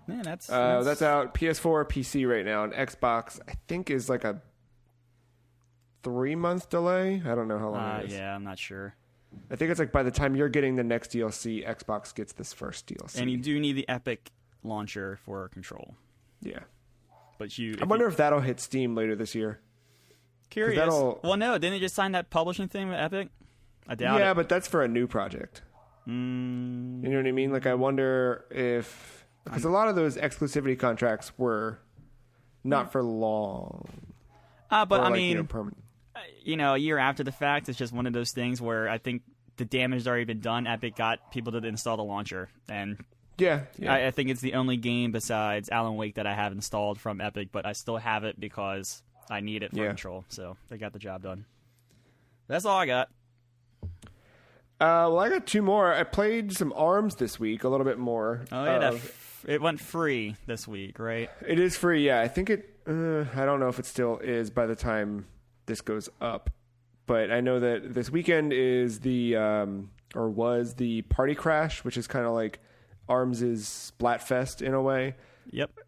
Man, that's out PS4, PC right now, and Xbox I think is like a 3-month delay. I don't know how long it is. Yeah, I'm not sure. I think it's like by the time you're getting the next DLC, Xbox gets this first DLC. And you do need the Epic launcher for Control. Yeah. But I wonder if that'll hit Steam later this year. Curious. Well, no, didn't they just sign that publishing thing with Epic? I doubt it. Yeah, but that's for a new project. You know what I mean? Like, I wonder if... Because a lot of those exclusivity contracts were not for long. But, I mean, permanent. A year after the fact, it's just one of those things where I think the damage has already been done. Epic got people to install the launcher. And yeah. I think it's the only game besides Alan Wake that I have installed from Epic, but I still have it because I need it for Control. So they got the job done. That's all I got. Well, I got 2 more. I played some ARMS this week, a little bit more. Oh, yeah, it went free this week, right? It is free, yeah. I think it... I don't know if it still is by the time this goes up. But I know that this weekend is was the Party Crash, which is kind of like ARMS' Splatfest in a way. Yep.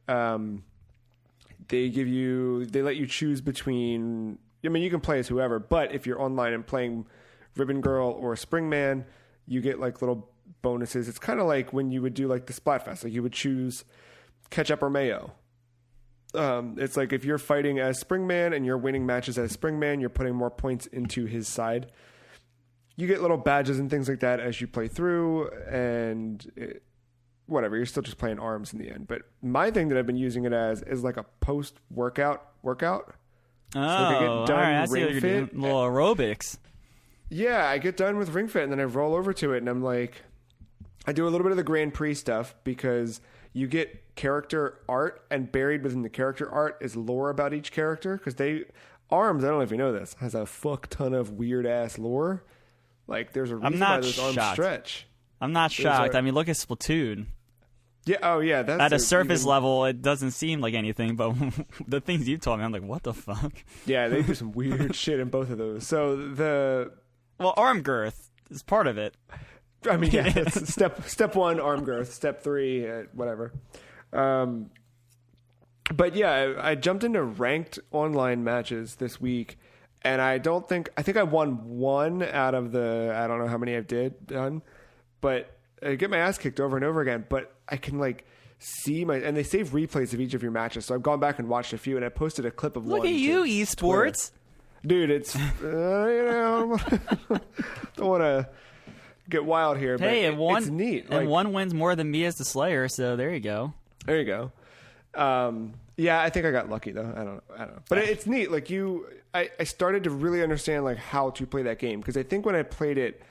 They let you choose between... I mean, you can play as whoever, but if you're online and playing... Ribbon Girl or Springman, you get like little bonuses. It's kind of like when you would do like the Splatfest. Like you would choose ketchup or mayo. It's like if you're fighting as Springman and you're winning matches as Springman, you're putting more points into his side. You get little badges and things like that as you play through, and whatever. You're still just playing ARMS in the end. But my thing that I've been using it as is like a workout. Oh, so I get done all right. I see what Ring you're Fit. doing. Little aerobics. Yeah, I get done with Ring Fit, and then I roll over to it, and I'm like... I do a little bit of the Grand Prix stuff, because you get character art, and buried within the character art is lore about each character, because ARMS, I don't know if you know this, has a fuck ton of weird-ass lore. Like, there's a reason why those ARMS stretch. I'm not shocked. I mean, look at Splatoon. Yeah, oh yeah. That's at a surface level, it doesn't seem like anything, but the things you told me, I'm like, what the fuck? Yeah, they do some weird shit in both of those. So Well, arm girth is part of it. I mean, yeah, that's step 1, arm girth. Step 3, whatever. But yeah, I jumped into ranked online matches this week, And I think I won one out of I don't know how many I've done, but I get my ass kicked over and over again. But I can like see and they save replays of each of your matches. So I've gone back and watched a few, and I posted a clip of one. Look at you, esports. Dude, it's, don't want to get wild here, but it's neat. And one wins more than me as the Slayer, so there you go. There you go. Yeah, I think I got lucky though. I don't know. But it's neat. Like I started to really understand like how to play that game, because I think when I played it,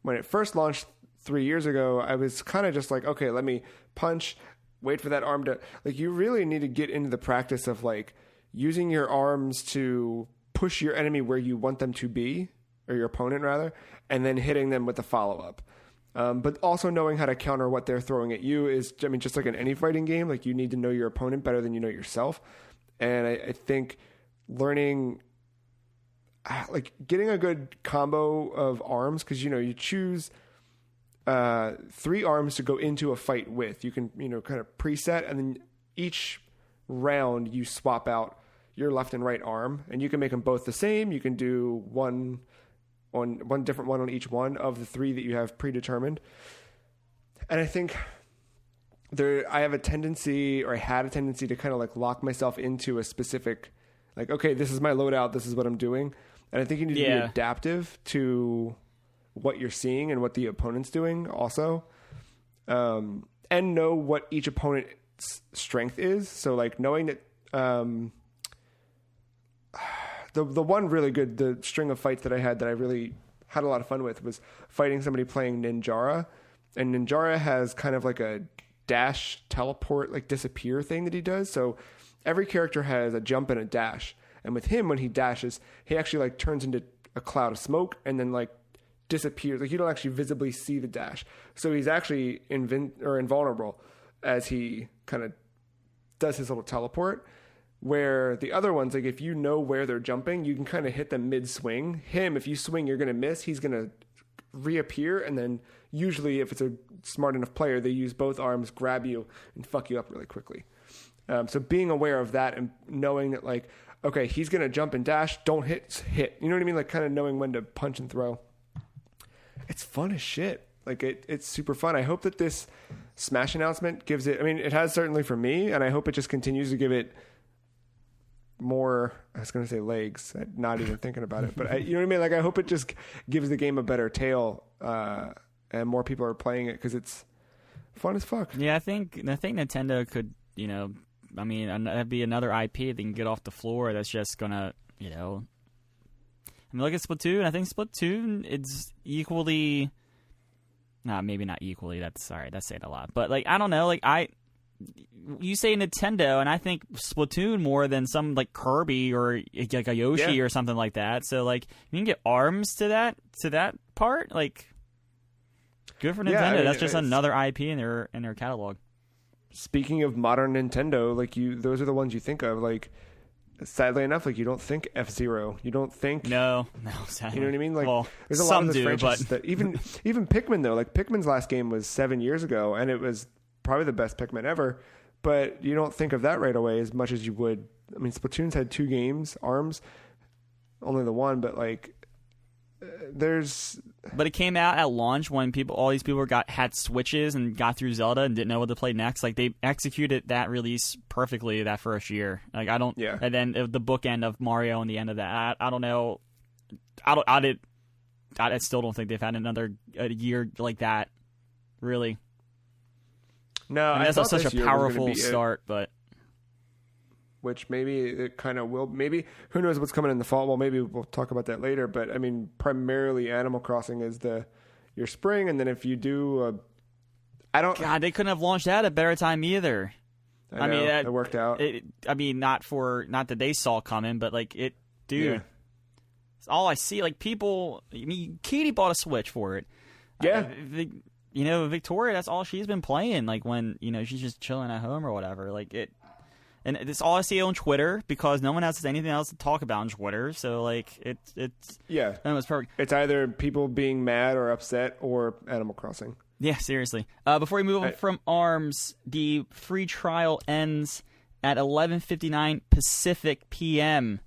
when it first launched 3 years ago, I was kind of just like, okay, let me punch, wait for that arm to, like, you really need to get into the practice of like using your arms to push your enemy where you want them to be, or your opponent rather, and then hitting them with the follow-up. But also knowing how to counter what they're throwing at you is, I mean, just like in any fighting game, like you need to know your opponent better than you know yourself. And I think learning, like getting a good combo of arms, because, you choose 3 arms to go into a fight with. You can, kind of preset, and then each round you swap out your left and right arm, and you can make them both the same. You can do one different one on each one of the 3 that you have predetermined. And I think I had a tendency to kind of like lock myself into a specific, like, okay, this is my loadout, this is what I'm doing. And I think you need to be adaptive to what you're seeing and what the opponent's doing also. And know what each opponent's strength is. So like knowing that, the one really good, the string of fights that I had that I really had a lot of fun with was fighting somebody playing Ninjara. And Ninjara has kind of like a dash, teleport, like disappear thing that he does. So every character has a jump and a dash. And with him, when he dashes, he actually like turns into a cloud of smoke and then like disappears. Like you don't actually visibly see the dash. So he's actually invulnerable as he kind of does his little teleport. Where the other ones, like if you know where they're jumping, you can kind of hit them mid-swing. Him, if you swing, you're going to miss. He's going to reappear, and then usually if it's a smart enough player, they use both arms, grab you, and fuck you up really quickly. So being aware of that and knowing that, like, okay, he's going to jump and dash, don't hit. You know what I mean? Like kind of knowing when to punch and throw. It's fun as shit. Like it's super fun. I hope that this Smash announcement gives it, I mean, it has certainly for me, and I hope it just continues to give it more, I was going to say legs, not even thinking about it, but you know what I mean? Like I hope it just gives the game a better tail, and more people are playing it because it's fun as fuck. Yeah, I think Nintendo could, I mean, that'd be another IP they can get off the floor that's just gonna, I mean, look at Splatoon. I think Splatoon, it's equally, maybe not equally, that's saying a lot, but like, I don't know, like you say Nintendo, and I think Splatoon more than some like Kirby or like a Yoshi or something like that. So like you can get arms to that part. Like good for Nintendo. I mean, that's just another IP in their catalog. Speaking of modern Nintendo, like those are the ones you think of. Like sadly enough, like you don't think F-Zero. You don't think no. Sadly. You know what I mean? Like well, there's a lot of those franchises that even Pikmin though. Like Pikmin's last game was 7 years ago, and it was probably the best Pikmin ever, but you don't think of that right away as much as you would. I mean, Splatoon's had 2 games, ARMS, only the one, but like, But it came out at launch when all these people had Switches and got through Zelda and didn't know what to play next. Like they executed that release perfectly that first year. Like and then the bookend of Mario and the end of that. I don't know. I still don't think they've had another year like that. Really. No, I that's such a powerful start, but which maybe it kind of will. Maybe who knows what's coming in the fall? Well, maybe we'll talk about that later. But I mean, primarily Animal Crossing is your spring, and then if you do, God, they couldn't have launched that at a better time either. I mean, it worked out. Not that they saw coming, but like it, dude. Yeah. It's all I see. Like people, I mean, Katie bought a Switch for it. Yeah. Victoria, that's all she's been playing. Like when she's just chilling at home or whatever. Like it, and it's all I see on Twitter because no one else has anything else to talk about on Twitter. So like it's yeah, and it was perfect. It's either people being mad or upset or Animal Crossing. Yeah, seriously. Before we move on from ARMS, the free trial ends at 11:59 Pacific PM.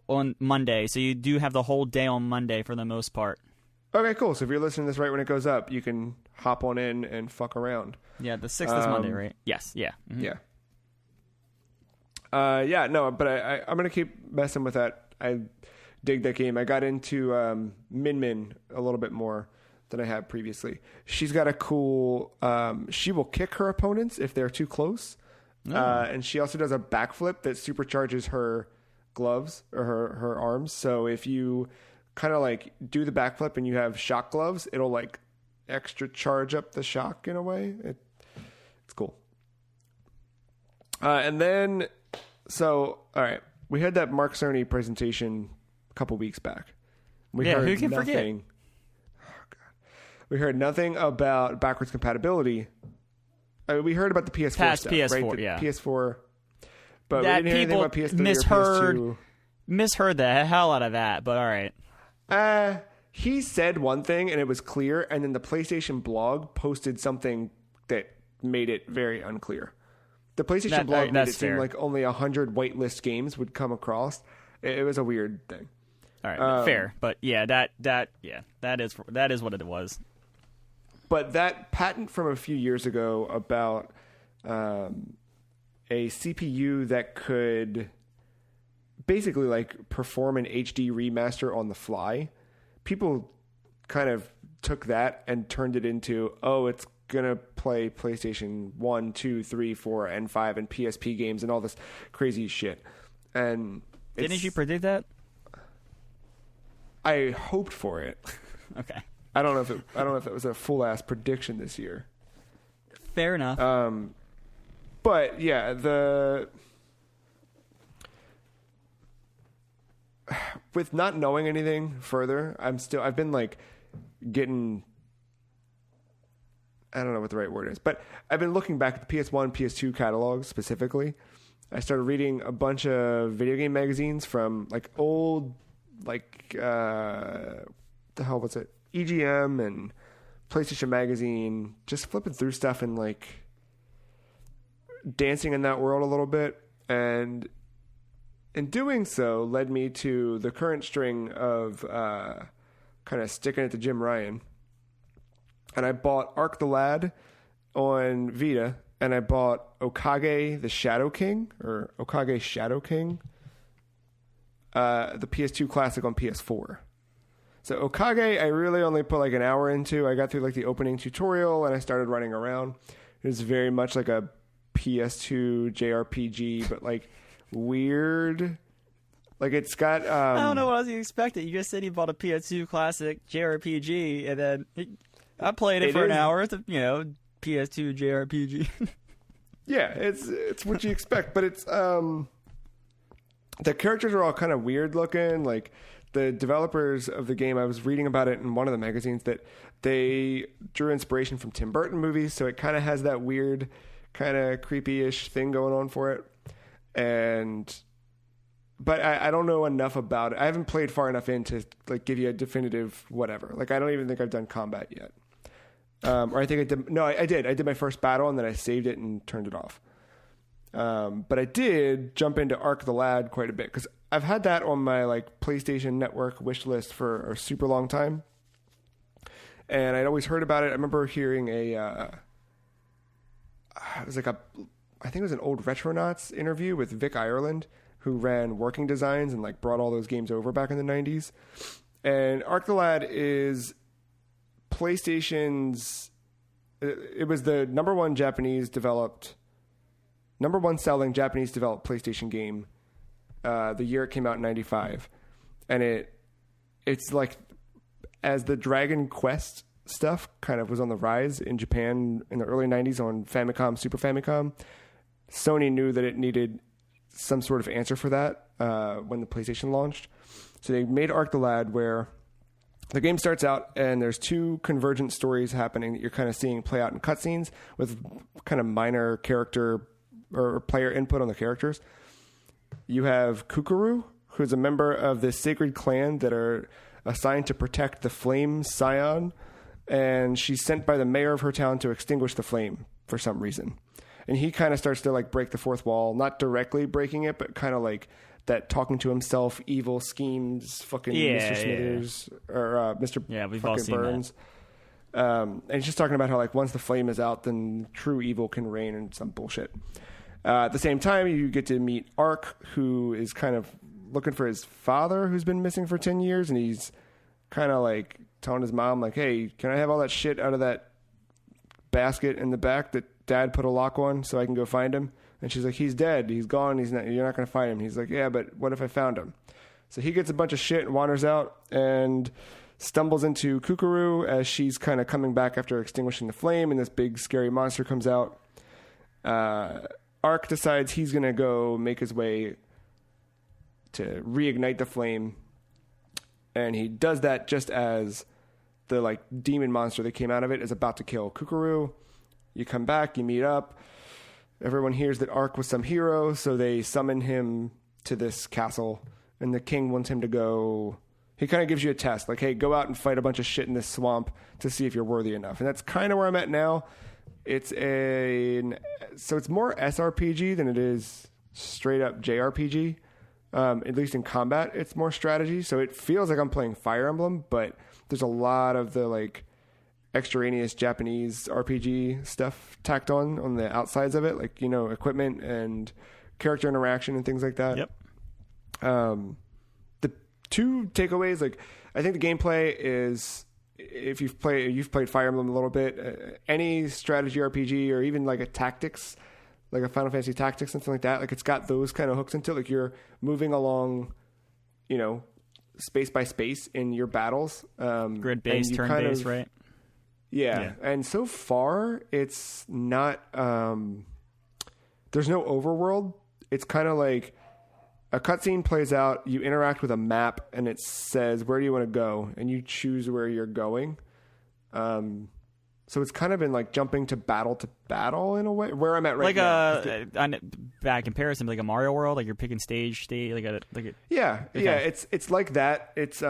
on Monday, so you do have the whole day on Monday for the most part. Okay, cool. So if you're listening to this right when it goes up, you can hop on in and fuck around. Yeah, the 6th is Monday, right? Yes, yeah. Mm-hmm. Yeah. No, but I'm going to keep messing with that. I dig that game. I got into Min Min a little bit more than I had previously. She's got a cool... she will kick her opponents if they're too close. And she also does a backflip that supercharges her gloves or her arms. So if you kind of like do the backflip and you have shock gloves, it'll like extra charge up the shock in a way. It's cool. And then, all right, we had that Mark Cerny presentation a couple weeks back. We heard who can nothing. forget? Oh, God. We heard nothing about backwards compatibility. We heard about the PS4 Past stuff, PS4, right? yeah. PS4. But That we didn't hear anything people about PS3 or PS2. misheard the hell out of that, but all right. He said one thing and it was clear, and then the PlayStation blog posted something that made it very unclear. The PlayStation blog made it seem like only 100 whitelist games would come across. It was a weird thing. All right, fair, but yeah, that is what it was. But that patent from a few years ago about a CPU that could basically like perform an HD remaster on the fly, people kind of took that and turned it into, it's going to play PlayStation 1, 2, 3, 4, and 5 and PSP games and all this crazy shit. And didn't you predict that? I hoped for it. Okay. I don't know if it was a full ass prediction this year. Fair enough. But yeah, with not knowing anything further, I've been like getting, I don't know what the right word is, but I've been looking back at the PS1, PS2 catalogs specifically. I started reading a bunch of video game magazines from like old, like, the hell was it? EGM and PlayStation Magazine, just flipping through stuff and like dancing in that world a little bit. And in doing so led me to the current string of kind of sticking it to Jim Ryan. And I bought Ark the Lad on Vita, and I bought Okage the Shadow King, or Okage Shadow King, the PS2 classic on PS4. So Okage, I really only put like an hour into. I got through like the opening tutorial and I started running around. It was very much like a PS2 JRPG, but like weird. Like it's got... I don't know what else you expected. You just said you bought a PS2 classic JRPG, and then I played it for an hour. It's a, PS2 JRPG. Yeah, it's what you expect, but it's... the characters are all kind of weird looking, like... The developers of the game, I was reading about it in one of the magazines, that they drew inspiration from Tim Burton movies, so it kind of has that weird, kind of creepy-ish thing going on for it. But I don't know enough about it. I haven't played far enough in to like give you a definitive whatever. Like I don't even think I've done combat yet. Or I think I did. No, I did. I did my first battle and then I saved it and turned it off. But I did jump into Ark the Lad quite a bit because I've had that on my like PlayStation Network wish list for a super long time, and I'd always heard about it. I remember hearing it was like I think it was an old Retronauts interview with Vic Ireland, who ran Working Designs and like brought all those games over back in the 90s. And Ark the Lad is PlayStation's. It was the number one selling Japanese developed PlayStation game. The year it came out in 95, and it's like as the Dragon Quest stuff kind of was on the rise in Japan in the early 90s on Famicom, Super Famicom, Sony knew that it needed some sort of answer for that when the PlayStation launched. So they made Ark the Lad, where the game starts out and there's two convergent stories happening that you're kind of seeing play out in cutscenes with kind of minor character or player input on the characters. You have Kukuru, who's a member of this sacred clan that are assigned to protect the Flame Scion, and she's sent by the mayor of her town to extinguish the flame for some reason. And he kind of starts to like break the fourth wall, not directly breaking it, but kind of like that talking to himself, evil schemes, fucking Mr. Smithers or Mr. We've all seen Burns. And he's just talking about how like once the flame is out, then true evil can reign and some bullshit. At the same time, you get to meet Ark, who is kind of looking for his father, who's been missing for 10 years, and he's kind of like telling his mom, like, "Hey, can I have all that shit out of that basket in the back that Dad put a lock on so I can go find him?" And she's like, "He's dead. He's gone. You're not going to find him." He's like, "Yeah, but what if I found him?" So he gets a bunch of shit and wanders out and stumbles into Kukuru as she's kind of coming back after extinguishing the flame, and this big scary monster comes out. Ark decides he's going to go make his way to reignite the flame, and he does that just as the like demon monster that came out of it is about to kill Kukuru. You come back, you meet up. Everyone hears that Ark was some hero, so they summon him to this castle, and the king wants him to go. He kind of gives you a test, like, "Hey, go out and fight a bunch of shit in this swamp to see if you're worthy enough." And that's kind of where I'm at now. So it's more SRPG than it is straight up JRPG. At least in combat, it's more strategy. So it feels like I'm playing Fire Emblem, but there's a lot of the like extraneous Japanese RPG stuff tacked on the outsides of it, like, you know, equipment and character interaction and things like that. Yep. The two takeaways, like, I think the gameplay is, if you've played Fire Emblem a little bit, any strategy RPG or even like a tactics, like a Final Fantasy Tactics, something like that, like it's got those kind of hooks into it. Like you're moving along, you know, space by space in your battles. Grid-based, turn-based, right? Yeah. And so far, it's not, there's no overworld. It's kind of like a cutscene plays out, you interact with a map, and it says, "Where do you want to go?" And you choose where you're going. So it's kind of been like jumping to battle in a way, where I'm at right now. Like bad comparison, like a Mario World, like you're picking stage, Yeah, it's like that. It's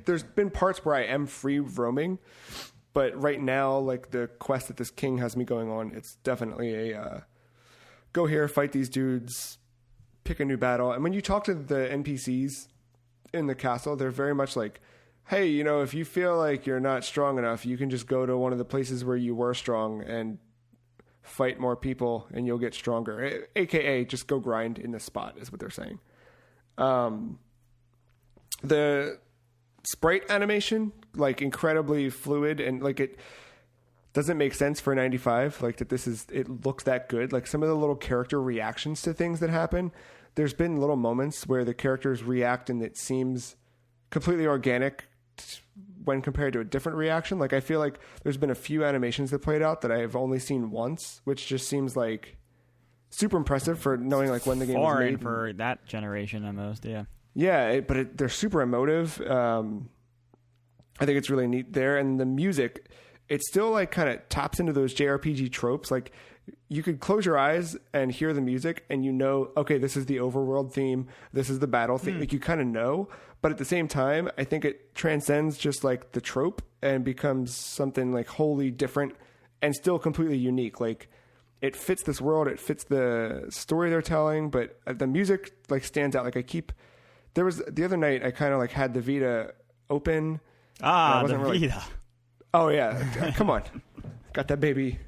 there's been parts where I am free roaming, but right now, like the quest that this king has me going on, it's definitely a go here, fight these dudes, pick a new battle. And when you talk to the NPCs in the castle, they're very much like, "Hey, you know, if you feel like you're not strong enough, you can just go to one of the places where you were strong and fight more people and you'll get stronger." AKA, just go grind in this spot is what they're saying. The sprite animation, like incredibly fluid, and like it doesn't make sense for 95, like that it looks that good. Like some of the little character reactions to things that happen, there's been little moments where the characters react and it seems completely organic when compared to a different reaction. Like I feel like there's been a few animations that played out that I've only seen once, which just seems like super impressive for knowing like when the game was made. For that generation almost, yeah. Yeah, they're super emotive. I think it's really neat there. And the music, it still like kind of taps into those JRPG tropes. Like you could close your eyes and hear the music and you know, okay, this is the overworld theme. This is the battle theme. Like you kind of know, but at the same time, I think it transcends just like the trope and becomes something like wholly different and still completely unique. Like it fits this world. It fits the story they're telling, but the music like stands out. Like there was the other night, I kind of like had the Vita open. The Vita. Oh yeah. Come on. Got that baby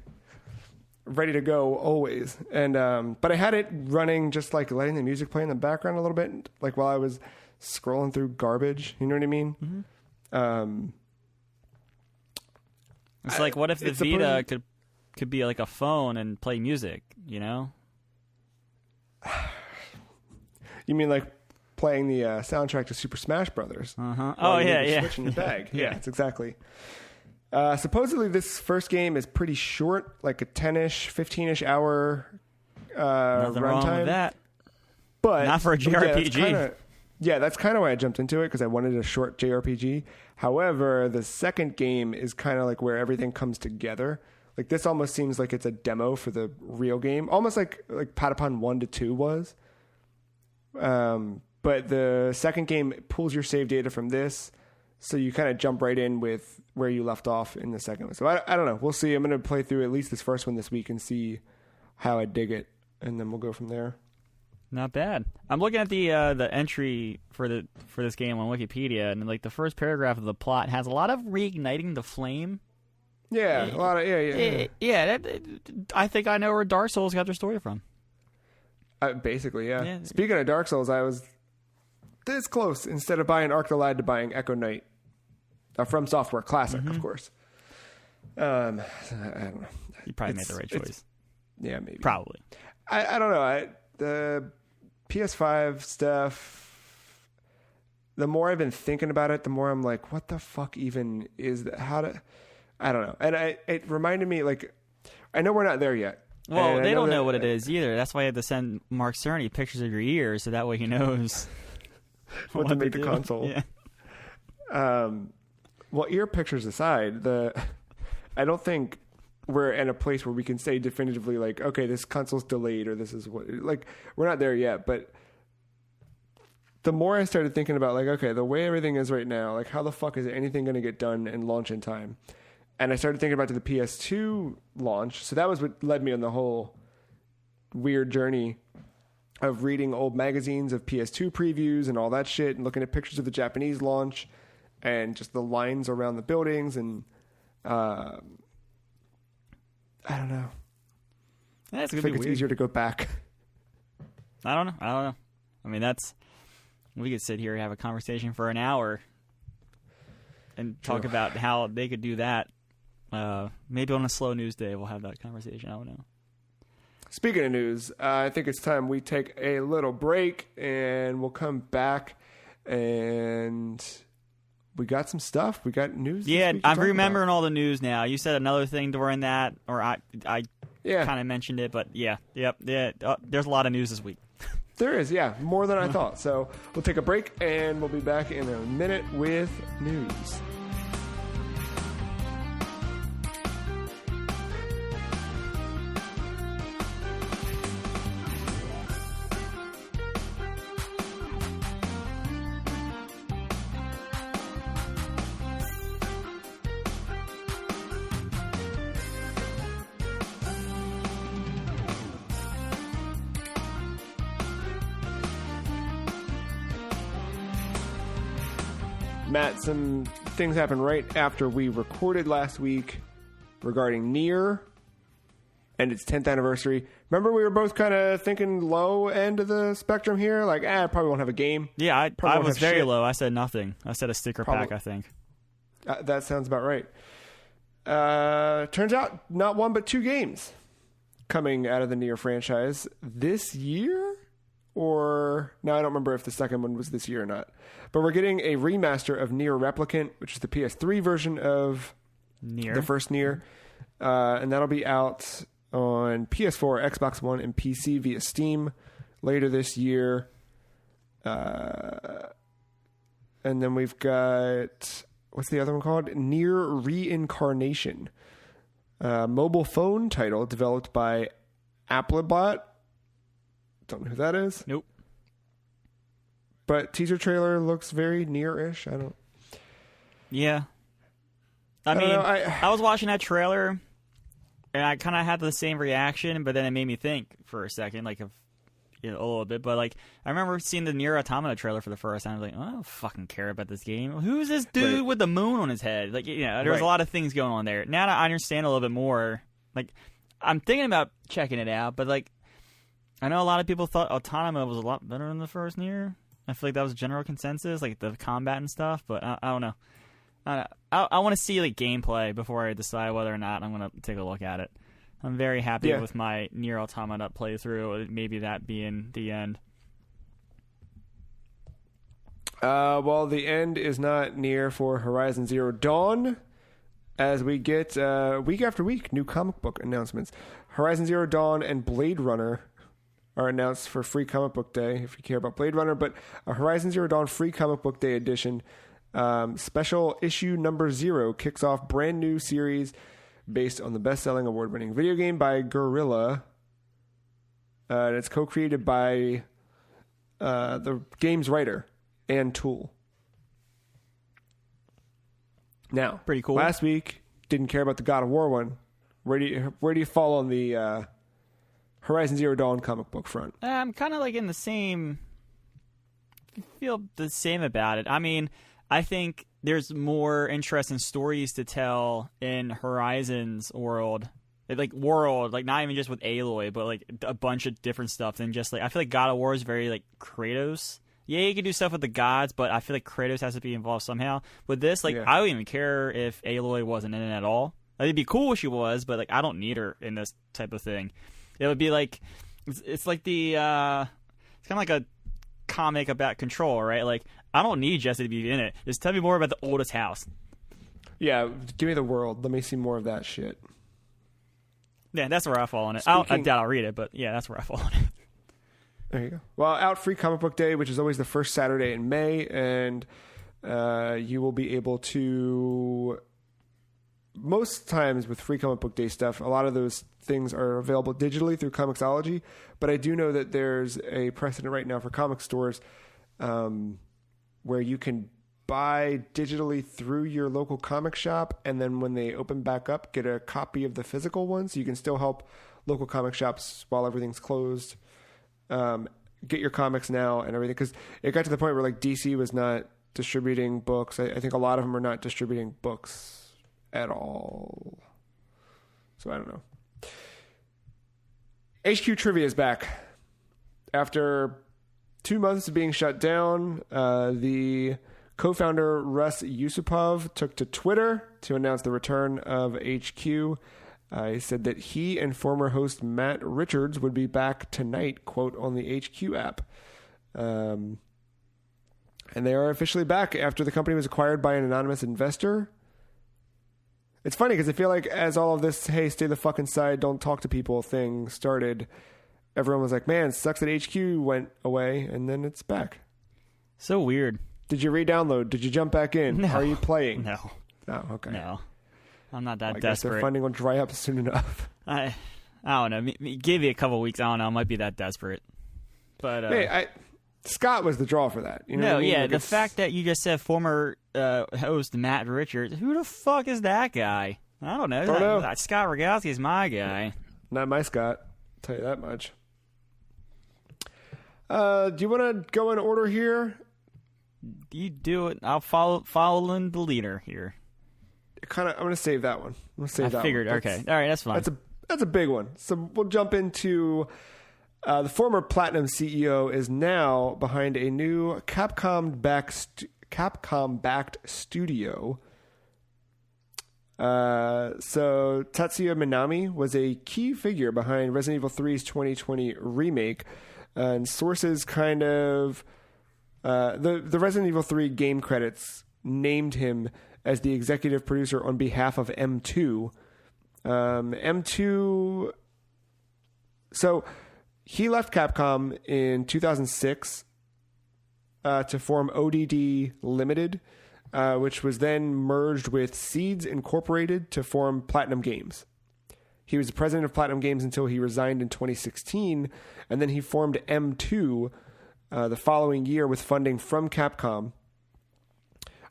ready to go always. And, but I had it running, just like letting the music play in the background a little bit, like while I was scrolling through garbage. You know what I mean? Mm-hmm. It's like, what if the Vita could be like a phone and play music, you know? You mean like playing the soundtrack to Super Smash Brothers? Uh-huh. Oh, yeah. Switch in the bag. Yeah, it's exactly. Supposedly this first game is pretty short, like a 10-ish, 15-ish hour Nothing wrong runtime. with that. But not for a JRPG. That's kind of why I jumped into it, because I wanted a short JRPG. However, the second game is kind of like where everything comes together. Like this almost seems like it's a demo for the real game, almost like Patapon 1 to 2 was. But the second game pulls your save data from this, so you kind of jump right in with where you left off in the second one. So I don't know. We'll see. I'm going to play through at least this first one this week and see how I dig it. and then we'll go from there. Not bad. I'm looking at the entry for this game on Wikipedia, and like the first paragraph of the plot has a lot of reigniting the flame. Yeah, a lot of yeah. I think I know where Dark Souls got their story from. Basically, yeah. Speaking of Dark Souls, I was this close instead of buying Arc the Lad to buying Echo Knight, From Software Classic, of course. I don't know. You probably made the right choice. Yeah, maybe. Probably. I don't know. The PS5 stuff, the more I've been thinking about it, the more I'm like, what the fuck even is that? I don't know. And it reminded me, like, I know we're not there yet. Well, they don't know what it is either. That's why I had to send Mark Cerny pictures of your ears so that way he knows what to make the console. Yeah. Well, ear pictures aside, I don't think we're in a place where we can say definitively, like, okay, this console's delayed or this is what, like, we're not there yet. But the more I started thinking about, like, okay, the way everything is right now, like, how the fuck is anything going to get done and launch in time? And I started thinking about the PS2 launch. So that was what led me on the whole weird journey of reading old magazines of PS2 previews and all that shit and looking at pictures of the Japanese launch and just the lines around the buildings and, I don't know. Yeah, it's I think it's easier to go back. I don't know. I mean, we could sit here and have a conversation for an hour and talk about how they could do that. Maybe on a slow news day we'll have that conversation. I don't know. Speaking of news, I think it's time we take a little break and we'll come back and we got some stuff. We got news. Yeah, I'm remembering all the news now. You said another thing during that, or I kind of mentioned it, but yeah. There's a lot of news this week. There is, yeah, more than I thought. So we'll take a break and we'll be back in a minute with news. Matt, some things happened right after we recorded last week regarding Nier and its 10th anniversary. Remember we were both kind of thinking low end of the spectrum here? Like, I probably won't have a game. Yeah, I was very low. I said nothing. I said a sticker pack, I think. That sounds about right. Turns out not one but two games coming out of the Nier franchise this year? Or, no, I don't remember if the second one was this year or not. But we're getting a remaster of Nier Replicant, which is the PS3 version of Nier. The first Nier. And that'll be out on PS4, Xbox One, and PC via Steam later this year. And then we've got, what's the other one called? Nier Reincarnation. Mobile phone title developed by Applebot. Don't know who that is. Nope. But teaser trailer looks very Nier-ish. I don't. Yeah. I mean, I was watching that trailer, and I kind of had the same reaction, but then it made me think for a second, like, a little bit. But like, I remember seeing the Nier Automata trailer for the first time. I was like, I don't fucking care about this game. Who's this dude with the moon on his head? Like, there was a lot of things going on there. Now I understand a little bit more. Like, I'm thinking about checking it out, but like, I know a lot of people thought Autonoma was a lot better than the first Nier. I feel like that was a general consensus, like the combat and stuff, but I don't know. I want to see like gameplay before I decide whether or not I'm going to take a look at it. I'm very happy with my Nier Automata playthrough, maybe that being the end. Well, the end is not near for Horizon Zero Dawn, as we get week after week new comic book announcements. Horizon Zero Dawn and Blade Runner are announced for Free Comic Book Day, if you care about Blade Runner, but a Horizon Zero Dawn Free Comic Book Day edition, special issue number 0, kicks off brand new series based on the best-selling award-winning video game by Guerrilla. And it's co-created by the game's writer, and Tool. Now, pretty cool. Last week, didn't care about the God of War one. Where do you fall on the Horizon Zero Dawn comic book front? I'm kind of like in the same. Feel the same about it. I mean, I think there's more interesting stories to tell in Horizon's world. Like not even just with Aloy, but like a bunch of different stuff than just like I feel like God of War is very like Kratos. Yeah, you can do stuff with the gods, but I feel like Kratos has to be involved somehow. With this, like I don't even care if Aloy wasn't in it at all. Like, it'd be cool if she was, but like I don't need her in this type of thing. It would be like it's like the it's kind of like a comic about Control, right? Like I don't need Jesse to be in it. Just tell me more about the oldest house. Yeah, give me the world. Let me see more of that shit. Yeah, that's where I fall on it. I doubt I'll read it, but yeah, that's where I fall on it. There you go. Well, out Free Comic Book Day, which is always the first Saturday in May, and you will be able to... Most times with Free Comic Book Day stuff, a lot of those things are available digitally through Comixology, but I do know that there's a precedent right now for comic stores where you can buy digitally through your local comic shop, and then when they open back up, get a copy of the physical one, so you can still help local comic shops while everything's closed. Get your comics now and everything, because it got to the point where like DC was not distributing books. I think a lot of them are not distributing books at all. So I don't know. HQ Trivia is back. After 2 months of being shut down, the co-founder Russ Yusupov took to Twitter to announce the return of HQ. He said that he and former host Matt Richards would be back tonight, quote, on the HQ app. And they are officially back after the company was acquired by an anonymous investor. It's funny because I feel like as all of this, hey, stay the fuck inside, don't talk to people thing started, everyone was like, man, sucks that HQ went away, and then it's back. So weird. Did you re-download? Did you jump back in? No. Are you playing? No. Oh, okay. No. I'm not that I guess desperate. their funding will dry up soon enough. I don't know. Give you a couple weeks. I don't know. I might be that desperate. But hey, Scott was the draw for that. You know no, what I mean? yeah. Like the fact that you just said former host Matt Richards. Who the fuck is that guy? I don't know. Scott Rogowski is my guy. Not my Scott. I'll tell you that much. Do you want to go in order here? You do it. I'll follow in the leader here. I'm going to save that one. I'm going to save that figured. one. Okay. All right. That's fine. That's a big one. So we'll jump into the former Platinum CEO is now behind a new Capcom-backed studio. So Tatsuya Minami was a key figure behind Resident Evil 3's 2020 remake, and sources kind of the Resident Evil 3 game credits named him as the executive producer on behalf of M2. M2. So he left Capcom in 2006 to form ODD Limited, which was then merged with Seeds Incorporated to form Platinum Games. He was the president of Platinum Games until he resigned in 2016, and then he formed M2 the following year with funding from Capcom.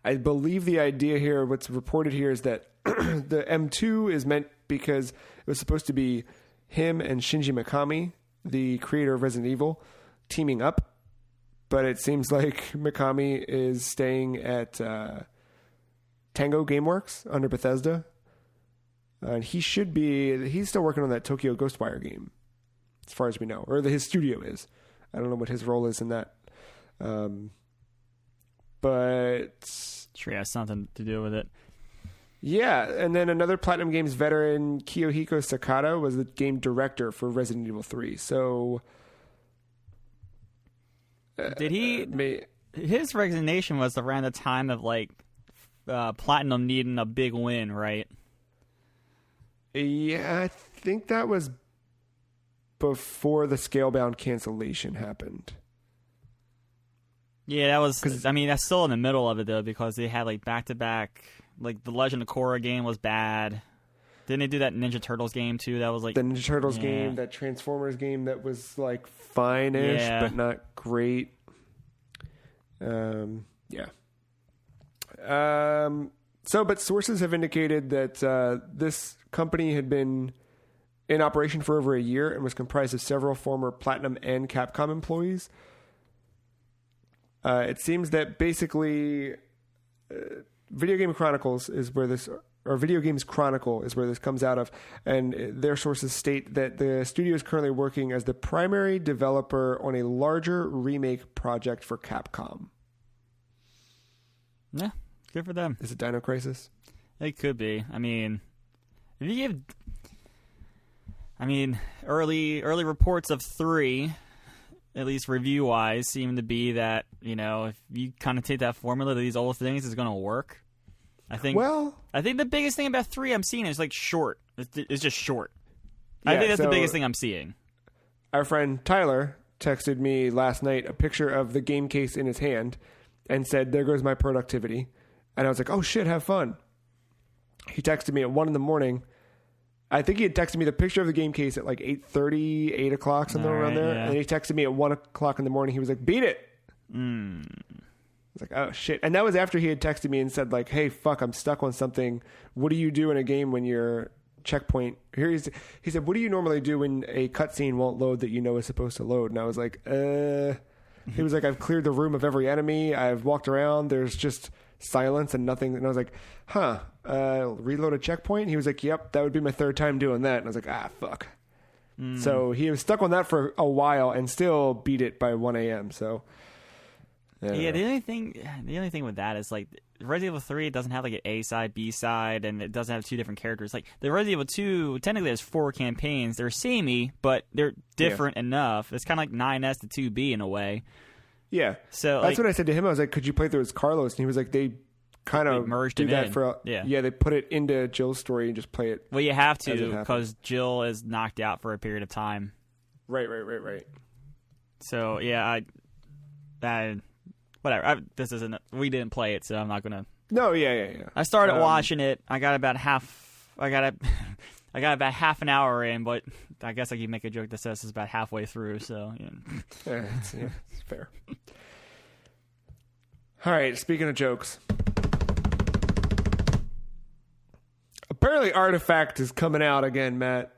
I believe the idea here, what's reported here, is that the M2 is meant because it was supposed to be him and Shinji Mikami, the creator of Resident Evil, teaming up. But it seems like Mikami is staying at Tango Gameworks under Bethesda. And he's still working on that Tokyo Ghostwire game, as far as we know. Or his studio is. I don't know what his role is in that. But sure, has something to do with it. Yeah, and then another Platinum Games veteran, Kiyohiko Sakata, was the game director for Resident Evil 3. So did he? His resignation was around the time of like Platinum needing a big win, right? Yeah, I think that was before the Scalebound cancellation happened. Yeah, that was. I mean, that's still in the middle of it though, because they had like back-to-back. Like the Legend of Korra game was bad. Didn't they do that Ninja Turtles game too? That was like the Ninja Turtles game, that Transformers game that was like fine-ish, but not great. So, but sources have indicated that this company had been in operation for over a year and was comprised of several former Platinum and Capcom employees. It seems that basically Video Game Chronicles is where this, or Video Games Chronicle is where this comes out of, and their sources state that the studio is currently working as the primary developer on a larger remake project for Capcom. Yeah, good for them. Is it Dino Crisis? It could be. I mean, if you give, early reports of 3, at least review wise, seem to be that, if you kind of take that formula to these old things, it's going to work. I think the biggest thing about 3 I'm seeing is like short. It's just short. I think that's the biggest thing I'm seeing. Our friend Tyler texted me last night a picture of the game case in his hand and said, "There goes my productivity." And I was like, "Oh shit, have fun." He texted me at 1 a.m. I think he had texted me the picture of the game case at like 8:30, 8 o'clock, something around there. Yeah. And then he texted me at 1 o'clock in the morning. He was like, "Beat it." I was like, "Oh shit." And that was after he had texted me and said like, "Hey, fuck, I'm stuck on something. What do you do in a game when your checkpoint?" He said, "What do you normally do when a cutscene won't load that you know is supposed to load?" And I was like, He was like, "I've cleared the room of every enemy. I've walked around. There's just silence and nothing." And I was like, reload a checkpoint? He was like, "Yep, that would be my 3rd time doing that." And I was like, fuck. So he was stuck on that for a while and still beat it by 1 a.m. So yeah, the only thing with that is like Resident Evil 3, it doesn't have like an A side, B side, and it doesn't have 2 different characters. Like the Resident Evil 2 technically has 4 campaigns. They're samey, but they're different enough. It's kind of like 9S to 2B in a way. Yeah. So that's what I said to him. I was like, "Could you play through as Carlos?" And he was like, "They kind of merged do it that in. for they put it into Jill's story and just play it." Well, you have to because Jill is knocked out for a period of time. Right. So yeah, whatever. We didn't play it, so I'm not gonna. No, yeah. I started watching it. I got about half an hour in, but I guess I can make a joke that says it's about halfway through. So yeah, it's fair. All right. Speaking of jokes, apparently Artifact is coming out again, Matt.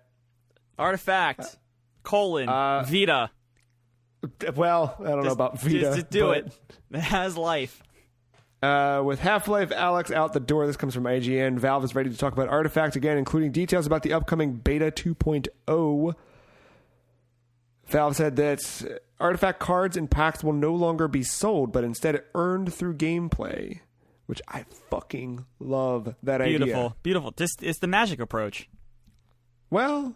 Artifact: Vita. Well, I don't know about Vita. Just do it. It has life. With Half-Life Alyx out the door, this comes from IGN. Valve is ready to talk about Artifact again, including details about the upcoming Beta 2.0. Valve said that Artifact cards and packs will no longer be sold, but instead earned through gameplay, which I fucking love that idea. Beautiful. It's the Magic approach. Well,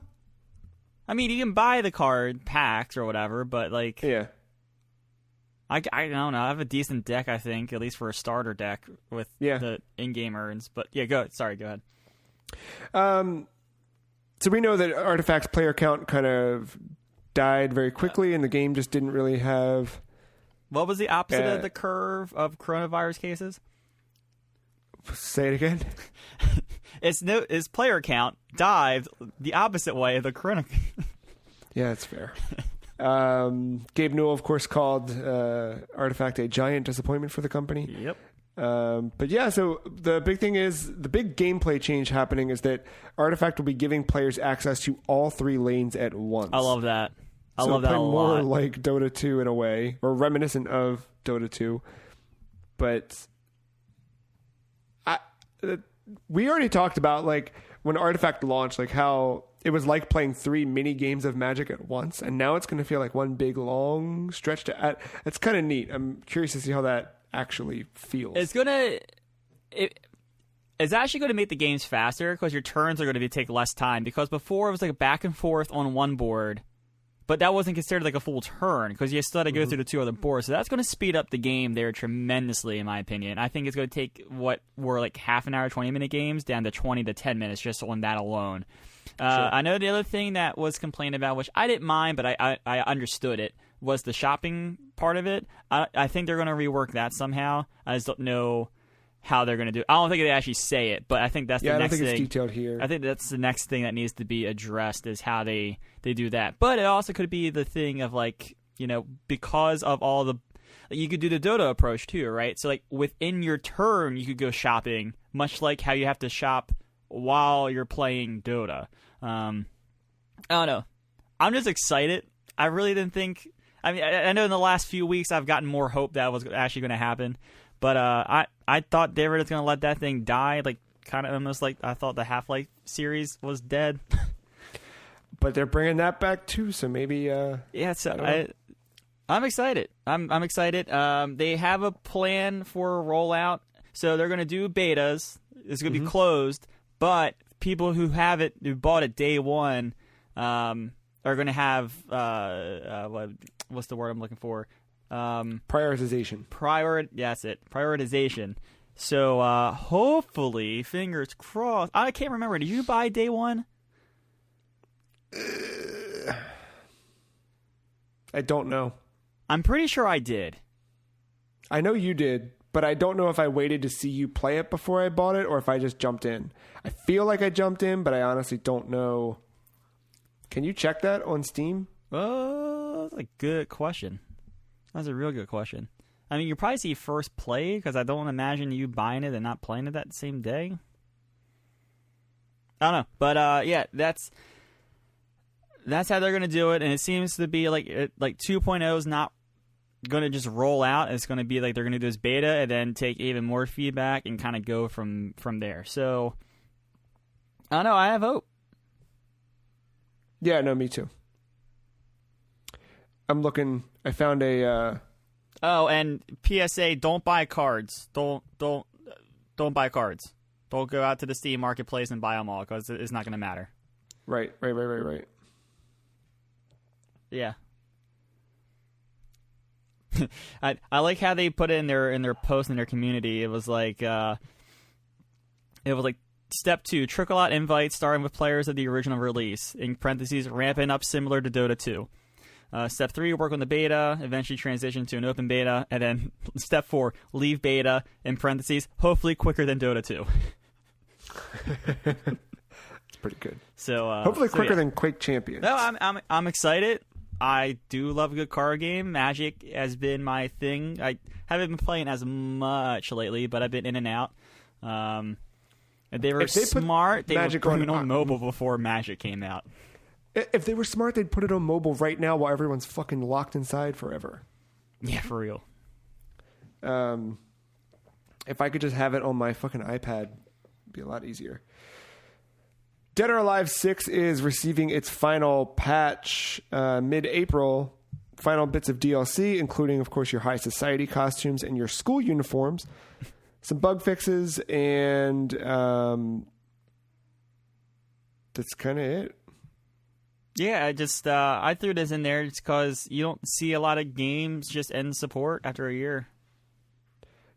I mean, you can buy the card packs or whatever, but like, yeah. I don't know. I have a decent deck, I think, at least for a starter deck with the in-game earns. But yeah, go ahead. So we know that Artifact's player count kind of died very quickly, and the game just didn't really have. What was the opposite of the curve of coronavirus cases? Say it again. Its player count dived the opposite way of the corona. Yeah, it's fair. Gabe Newell, of course, called Artifact a giant disappointment for the company. Yep. But yeah, so the big thing is, the big gameplay change happening is that Artifact will be giving players access to all 3 lanes at once. I love that. I love that a lot. More like Dota 2 in a way, or reminiscent of Dota 2. But we already talked about like when Artifact launched, like how it was like playing 3 mini games of Magic at once, and now it's going to feel like one big long stretch. It's kind of neat. I'm curious to see how that actually feels. It's actually going to make the games faster because your turns are going to take less time. Because before it was like back and forth on one board, but that wasn't considered like a full turn because you still had to go through the 2 other boards. So that's going to speed up the game there tremendously, in my opinion. I think it's going to take what were like half an hour, 20-minute games down to 20 to 10 minutes just on that alone. Sure. I know the other thing that was complained about, which I didn't mind, but I understood it, was the shopping part of it. I think they're going to rework that somehow. I just don't know how they're going to do it. I don't think they actually say it, but I think that's the next thing. I don't think it's detailed here. I think that's the next thing that needs to be addressed is how they do that. But it also could be the thing of like, because of all the... You could do the Dota approach too, right? So like within your turn, you could go shopping, much like how you have to shop while you're playing Dota. I don't know. I'm just excited. I really didn't think. I mean, I know in the last few weeks I've gotten more hope that was actually going to happen, but I thought they were just going to let that thing die, like kind of almost like I thought the Half-Life series was dead. But they're bringing that back too, so maybe. Yeah, so I'm excited. I'm excited. They have a plan for a rollout, so they're going to do betas. It's going to be closed, but people who bought it day one, are going to have what's the word I'm looking for? Prioritization. That's it. Prioritization. So hopefully, fingers crossed. I can't remember. Did you buy day one? I don't know. I'm pretty sure I did. I know you did, but I don't know if I waited to see you play it before I bought it or if I just jumped in. I feel like I jumped in, but I honestly don't know. Can you check that on Steam? That's a good question. That's a real good question. I mean, you probably see first play because I don't imagine you buying it and not playing it that same day. I don't know, but yeah, that's how they're gonna do it, and it seems to be like 2.0 is not gonna just roll out. It's gonna be like they're gonna do this beta and then take even more feedback and kind of go from there. So I don't know. I have hope. Yeah, no, me too. I'm looking. I found a. Oh, and PSA: don't buy cards. Don't buy cards. Don't go out to the Steam marketplace and buy them all because it's not going to matter. Right. Yeah. I like how they put it in their post in their community. It was like step 2, trickle out invites starting with players of the original release, in parentheses, ramping up similar to Dota 2. Step 3, work on the beta, eventually transition to an open beta, and then step 4, leave beta, in parentheses, hopefully quicker than Dota 2. It's pretty good. So hopefully quicker than Quake Champions. No, I'm excited. I do love a good card game. Magic has been my thing. I haven't been playing as much lately, but I've been in and out. And they were smart. They were bringing on mobile before Magic came out. If they were smart, they'd put it on mobile right now while everyone's fucking locked inside forever. Yeah, for real. If I could just have it on my fucking iPad, it'd be a lot easier. Dead or Alive 6 is receiving its final patch mid-April. Final bits of DLC, including, of course, your high society costumes and your school uniforms. Some bug fixes, and that's kind of it. Yeah, I threw this in there just because you don't see a lot of games just end support after a year.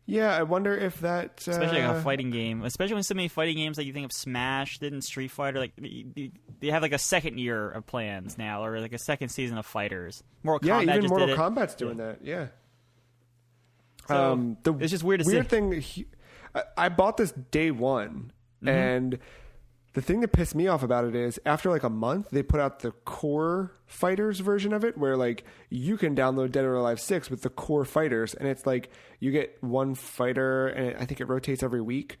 Yeah, I wonder if that... Especially like a fighting game. Especially when so many fighting games like you think of Smash, didn't Street Fighter, like they have like a second year of plans now, or like a second season of Fighters. Mortal Kombat even just Mortal did it. Kombat's doing that, yeah. So, it's just weird to see. Weird thing, I bought this day one, and the thing that pissed me off about it is after like a month, they put out the core fighters version of it where like you can download Dead or Alive 6 with the core fighters, and it's like you get one fighter and I think it rotates every week,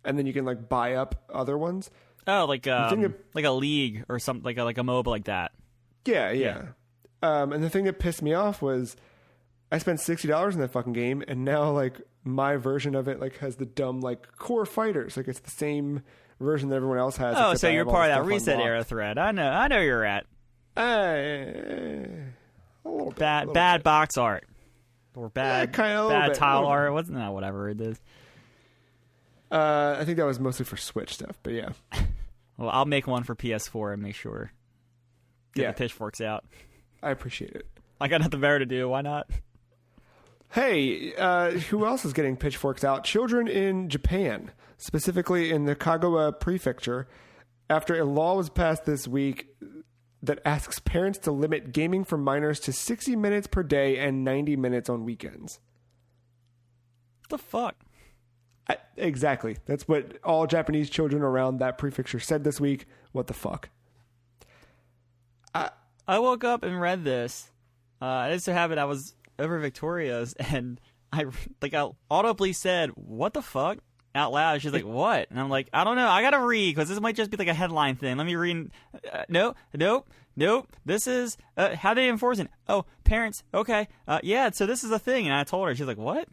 and then you can like buy up other ones. Oh, like a league or something, like a MOBA like that. Yeah. And the thing that pissed me off was I spent $60 in that fucking game, and now like my version of it like has the dumb like core fighters, like it's the same version that everyone else has. Oh, so you're part of that reset era thread. I know you're at. A little bit, bad box art. Or bad tile art. Wasn't that whatever it is? I think that was mostly for Switch stuff, but yeah. Well, I'll make one for PS4 and make sure. Get the pitchforks out. I appreciate it. I got nothing better to do. Why not? Hey, who else is getting pitchforks out? Children in Japan, specifically in the Kagawa prefecture, after a law was passed this week that asks parents to limit gaming for minors to 60 minutes per day and 90 minutes on weekends. What the fuck? Exactly. That's what all Japanese children around that prefecture said this week. What the fuck? I woke up and read this. I just so happened I was over Victoria's, and I audibly said, "What the fuck?" out loud. She's like, "What?" And I'm like, "I don't know. I gotta read because this might just be like a headline thing. Let me read." Nope. This is how they enforce it. Oh, parents. Okay. Yeah. So this is a thing. And I told her. She's like, "What?"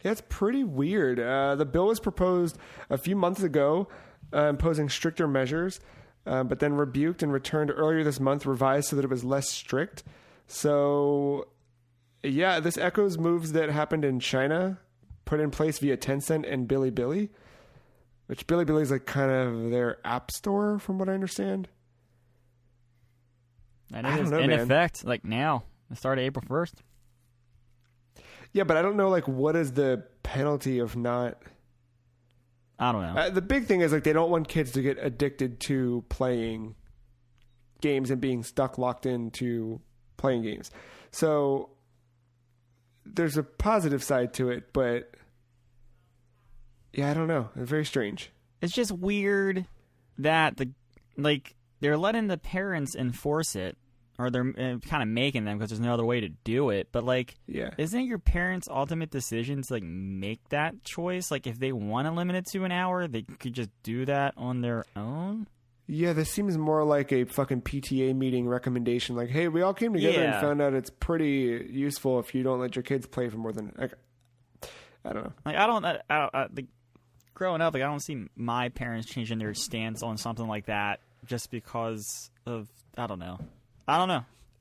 Yeah, it's pretty weird. The bill was proposed a few months ago, imposing stricter measures, but then rebuked and returned earlier this month, revised so that it was less strict. So, yeah, this echoes moves that happened in China, put in place via Tencent and Bilibili, which Bilibili is like kind of their app store, from what I understand. And it is in effect, like now. It started April 1st. Yeah, but I don't know, like, what is the penalty of not... I don't know. The big thing is, like, they don't want kids to get addicted to playing games and being stuck locked into playing games. So there's a positive side to it, but yeah, I don't know. It's very strange. It's just weird that they're letting the parents enforce it, or they're kind of making them because there's no other way to do it. But isn't it your parents' ultimate decision to make that choice? Like, if they want to limit it to an hour, they could just do that on their own. Yeah, this seems more like a fucking PTA meeting recommendation. Like, hey, we all came together and found out it's pretty useful if you don't let your kids play for more than. I don't know. Growing up, I don't see my parents changing their stance on something like that just because of I don't know.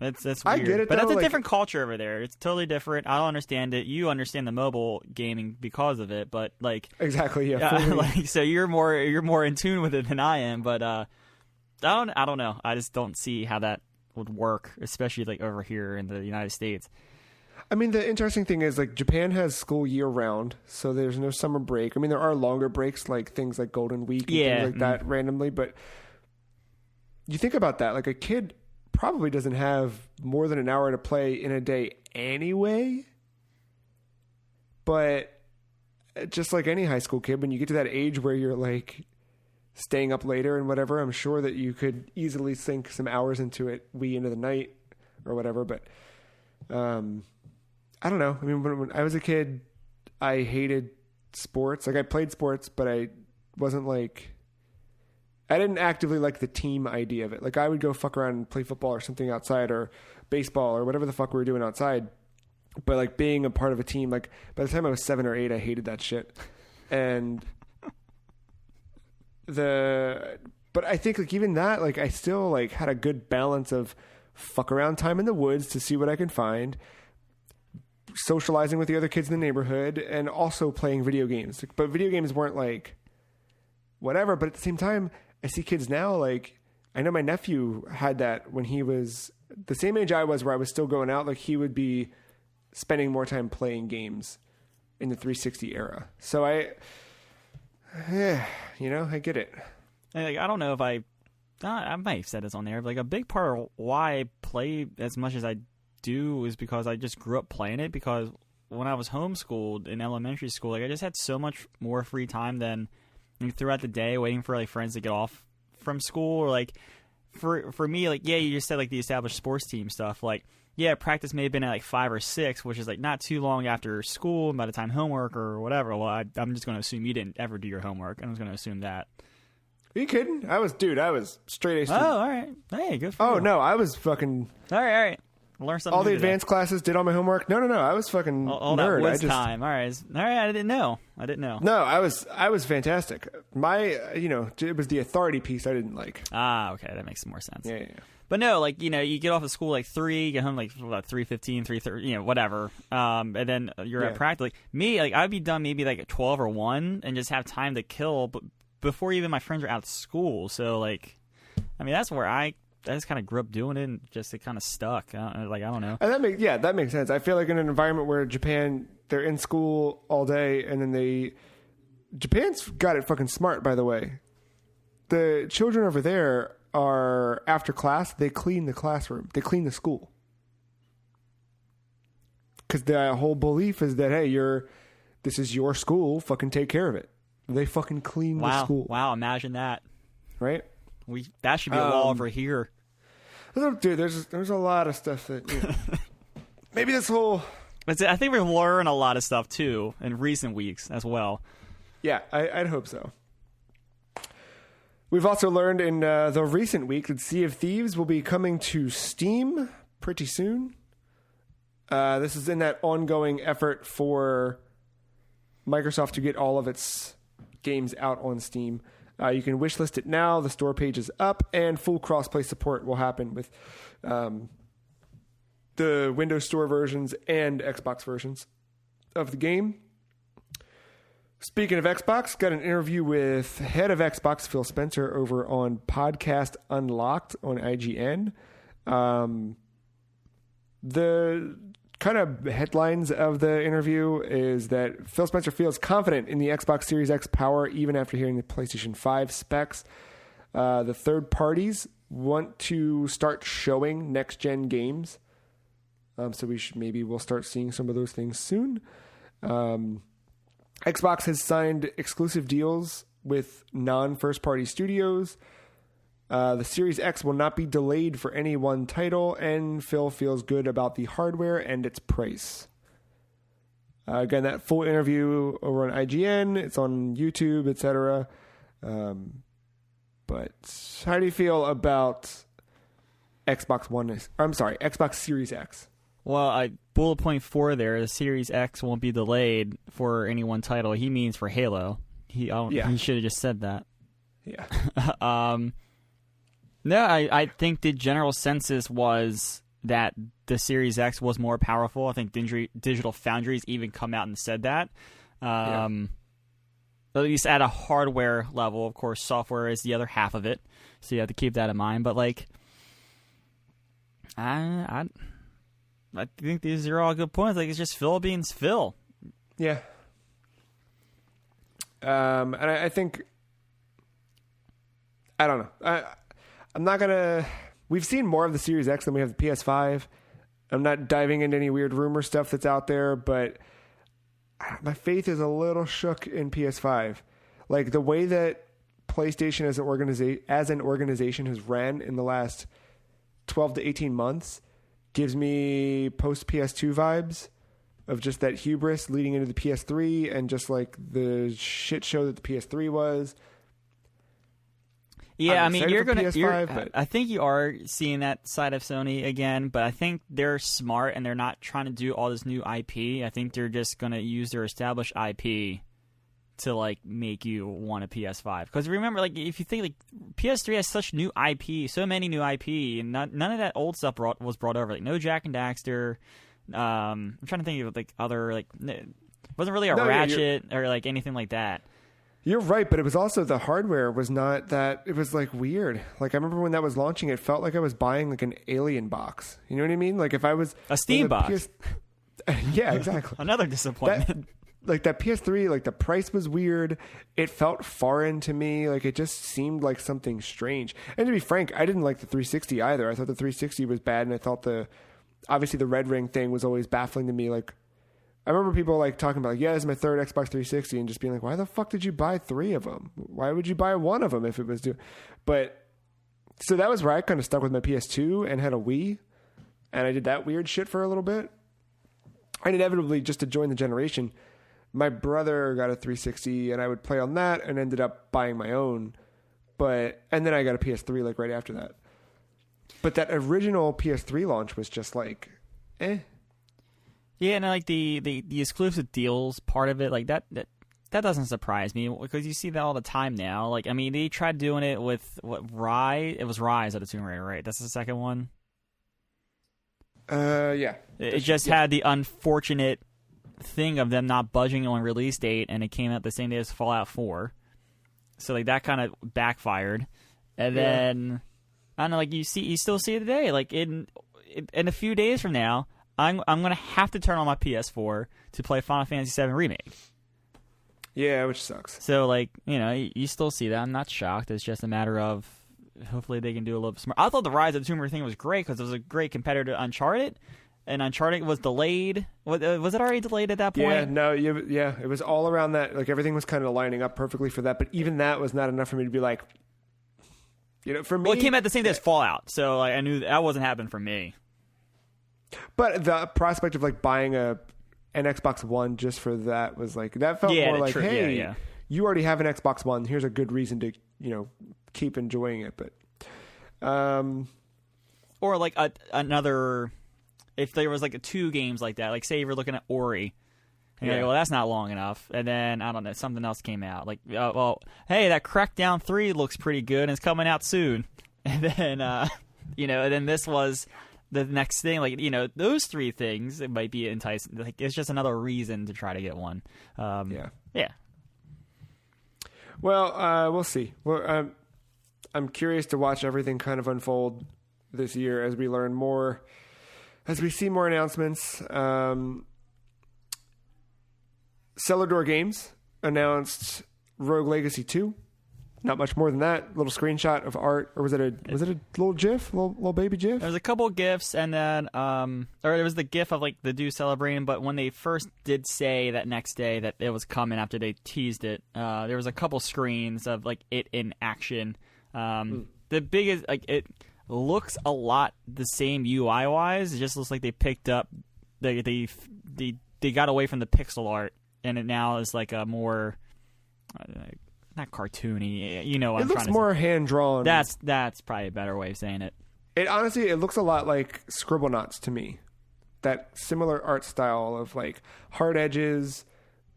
It's weird. I get it, but though, that's a different culture over there. It's totally different. I don't understand it. You understand the mobile gaming because of it, but exactly, yeah. So you're more in tune with it than I am. But I don't know. I just don't see how that would work, especially over here in the United States. I mean, the interesting thing is Japan has school year round, so there's no summer break. I mean, there are longer breaks, like things like Golden Week and things like that randomly. But you think about that, a kid probably doesn't have more than an hour to play in a day anyway. But just like any high school kid, when you get to that age where you're staying up later and whatever, I'm sure that you could easily sink some hours into it, into the night or whatever. But I don't know. I mean, when I was a kid, I hated sports. I played sports, but I wasn't I didn't actively like the team idea of it. I would go fuck around and play football or something outside, or baseball or whatever the fuck we were doing outside. But being a part of a team, by the time I was 7 or 8, I hated that shit. And but I think even that, I still had a good balance of fuck around time in the woods to see what I can find, socializing with the other kids in the neighborhood, and also playing video games. But video games weren't whatever. But at the same time, I see kids now, I know my nephew had that when he was the same age I was, where I was still going out. He would be spending more time playing games in the 360 era. So I get it. I don't know if I might have said this on there, but a big part of why I play as much as I do is because I just grew up playing it, because when I was homeschooled in elementary school, I just had so much more free time than throughout the day waiting for friends to get off from school, or for me, you just said the established sports team stuff, practice may have been at 5 or 6, which is not too long after school, and by the time homework or whatever, I'm just going to assume you didn't ever do your homework. I'm just going to assume that. Are you kidding? I was straight A student. Oh, all right. Hey, good for you. Oh, no, I was fucking... All right. Learn something. All the advanced classes, did all my homework. No, I was fucking all nerd. That was time. All right. I didn't know. No, I was fantastic. My, it was the authority piece I didn't like. Ah, okay, that makes more sense. Yeah. But no, you get off of school 3, get home about 3:15, 3:30, whatever. And then you're at practice. Me, I'd be done maybe at 12 or 1, and just have time to kill. But before even my friends are out of school, so that's where I just kind of grew up doing it, and just it kind of stuck. I don't know. And that makes sense. I feel in an environment where Japan, they're in school all day, and then Japan's got it fucking smart, by the way. The children over there are, after class, they clean the classroom. They clean the school. Because the whole belief is that, hey, this is your school, fucking take care of it. They fucking clean the school. Wow, imagine that. Right? That should be a law over here. Dude, there's a lot of stuff that maybe this whole. I think we've learned a lot of stuff too in recent weeks as well. Yeah, I'd hope so. We've also learned in the recent week that Sea of Thieves will be coming to Steam pretty soon. This is in that ongoing effort for Microsoft to get all of its games out on Steam. You can wishlist it now. The store page is up, and full crossplay support will happen with the Windows Store versions and Xbox versions of the game. Speaking of Xbox, got an interview with head of Xbox, Phil Spencer, over on Podcast Unlocked on IGN. The kind of headlines of the interview is that Phil Spencer feels confident in the Xbox Series X power even after hearing the PlayStation 5 specs. The third parties want to start showing next-gen games. So we'll start seeing some of those things soon. Xbox has signed exclusive deals with non-first-party studios. The Series X will not be delayed for any one title, and Phil feels good about the hardware and its price. Again, that full interview over on IGN. It's on YouTube, etc. But how do you feel about Xbox Series X? Well, bullet point 4 there, the Series X won't be delayed for any one title. He means for Halo. He should have just said that. Yeah. No, I think the general census was that the Series X was more powerful. I think Digital Foundry's even come out and said that. At least at a hardware level. Of course, software is the other half of it. So you have to keep that in mind. But, I think these are all good points. It's just Phil being Phil. Yeah. And I think... I don't know. I'm not going to... We've seen more of the Series X than we have the PS5. I'm not diving into any weird rumor stuff that's out there, but my faith is a little shook in PS5. The way that PlayStation as an organization has ran in the last 12 to 18 months gives me post-PS2 vibes of just that hubris leading into the PS3 and just the shit show that the PS3 was. Yeah, I mean, PS5, I think you are seeing that side of Sony again, but I think they're smart and they're not trying to do all this new IP. I think they're just going to use their established IP to make you want a PS5. Because remember, if you think PS3 has such new IP, so many new IP, and none of that old stuff was brought over. No Jak and Daxter. I'm trying to think of other wasn't really a Ratchet or anything like that. You're right, but it was also the hardware was not that. It was weird. I remember when that was launching, it felt like I was buying an Alien box. You know what I mean? If I was a Steam box. Yeah, exactly. Another disappointment. That PS3, the price was weird. It felt foreign to me. It just seemed like something strange. And to be frank, I didn't like the 360 either. I thought the 360 was bad, and I thought obviously the red ring thing was always baffling to me. I remember people talking about this is my third Xbox 360, and just being why the fuck did you buy 3 of them? Why would you buy one of them if it was due? But so that was where I kind of stuck with my PS2 and had a Wii, and I did that weird shit for a little bit. And inevitably, just to join the generation, my brother got a 360, and I would play on that, and ended up buying my own. And then I got a PS3 right after that. But that original PS3 launch was just eh. Yeah, and the exclusive deals part of it, that doesn't surprise me because you see that all the time now. They tried doing it with Rise. It was Rise of the Tomb Raider, right? That's the second one. Yeah. It just had the unfortunate thing of them not budging on release date, and it came out the same day as Fallout 4. So that kind of backfired, and then I don't know. You still see it today. In a few days from now, I'm gonna have to turn on my PS4 to play Final Fantasy VII Remake. Yeah, which sucks. So you still see that. I'm not shocked. It's just a matter of hopefully they can do a little bit smart. I thought the Rise of the Tomb Raider thing was great because it was a great competitor to Uncharted. And Uncharted was delayed. Was it already delayed at that point? Yeah, no, it was all around that. Everything was kind of lining up perfectly for that. But even that was not enough for me to be for me. Well, it came out the same day as Fallout, so I knew that wasn't happening for me. But the prospect of buying an Xbox One just for that was that felt more true. hey, yeah. you already have an Xbox One. Here's a good reason to, keep enjoying it. But, or like another, if there was like 2 games like that, like say you were looking at Ori, and you're like, well, that's not long enough. And then, I don't know, something else came out. Like, well, hey, that Crackdown 3 looks pretty good and it's coming out soon. And then, and then this was the next thing. Like, those 3 things, it might be enticing. Like, it's just another reason to try to get one. Yeah. Well, we'll see. Well, I'm curious to watch everything kind of unfold this year as we learn more, as we see more announcements. Cellar Door Games announced Rogue Legacy 2. Not much more than that. Little screenshot of art, or was it a little GIF, little baby GIF? There was a couple GIFs, and then or it was the GIF of like the dude celebrating. But when they first did say that next day that it was coming after they teased it, there was a couple screens of like it in action. The biggest, like, it looks a lot the same UI wise. It just looks like they picked up they got away from the pixel art. And it now is like a more, not cartoony. What I'm trying to say. It looks more hand drawn. That's probably a better way of saying it. It honestly, it looks a lot like Scribblenauts to me. That similar art style of like hard edges,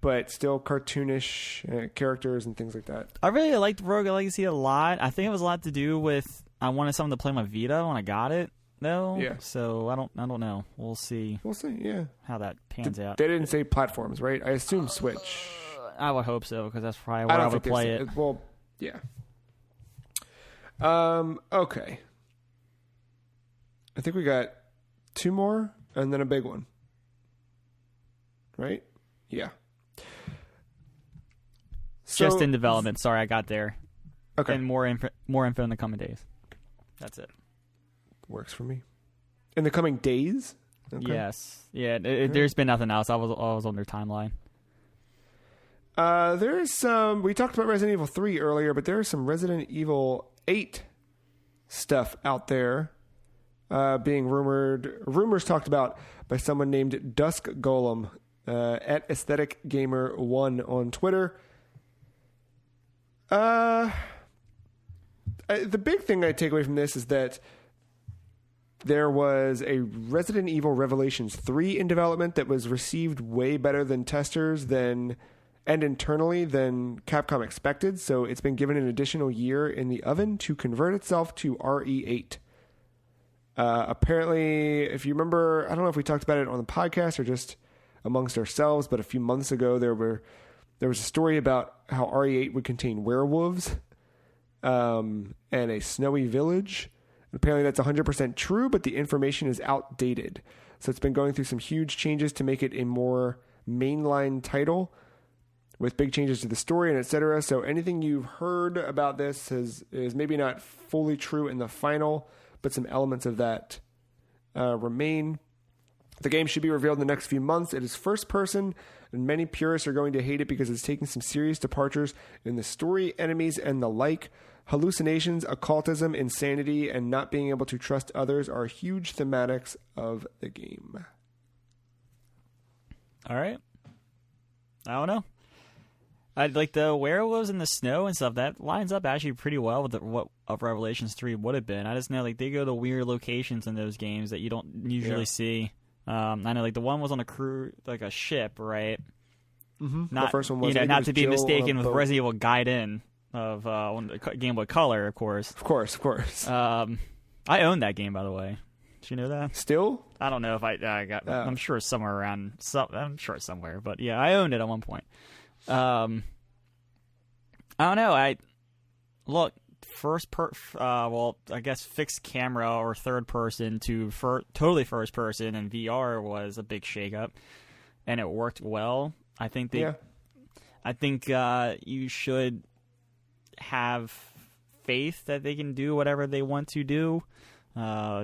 but still cartoonish characters and things like that. I really liked Rogue Legacy a lot. I think it was a lot to do with I wanted something to play my Vita when I got it. No, yeah. So I don't know. We'll see. Yeah, how that pans out. They didn't say platforms, right? I assume Switch. I would hope so because that's probably where I would play it. Well, yeah. Okay. I think we got 2 more and then a big one, right? Yeah. Just in development. Sorry, I got there. Okay. And more info in the coming days. That's it. Works for me. In the coming days? Okay. Yes. Yeah, there's been nothing else. I was on their timeline. There's some... We talked about Resident Evil 3 earlier, but there's some Resident Evil 8 stuff out there being rumored. Rumors talked about by someone named Dusk Golem at Aesthetic Gamer 1 on Twitter. The big thing I take away from this is that there was a Resident Evil Revelations 3 in development that was received way better than testers and internally than Capcom expected. So it's been given an additional year in the oven to convert itself to RE8. Apparently, if you remember, I don't know if we talked about it on the podcast or just amongst ourselves, but a few months ago there was a story about how RE8 would contain werewolves and a snowy village. Apparently that's 100% true, but the information is outdated. So it's been going through some huge changes to make it a more mainline title with big changes to the story and etc. So anything you've heard about this is maybe not fully true in the final, but some elements of that remain. The game should be revealed in the next few months. It is first person, and many purists are going to hate it because it's taking some serious departures in the story, enemies, and the like. Hallucinations, occultism, insanity, and not being able to trust others are huge thematics of the game. All right. I don't know. I like the werewolves in the snow and stuff. That lines up actually pretty well with what of Revelations 3 would have been. I just know like they go to weird locations in those games that you don't usually see. I know like the one was on a crew, like a ship, right? Mm-hmm. Not, the first one was, not to be mistaken with Resident Evil Gaiden of Game Boy Color, of course. Of course. I own that game, by the way. Did you know that? Still? I don't know if I got. I'm sure it's somewhere around. I'm sure it's somewhere, but yeah, I owned it at one point. I don't know. Look well, I guess fixed camera or third person to totally first person and VR was a big shakeup, and it worked well. I think you should have faith that they can do whatever they want to do.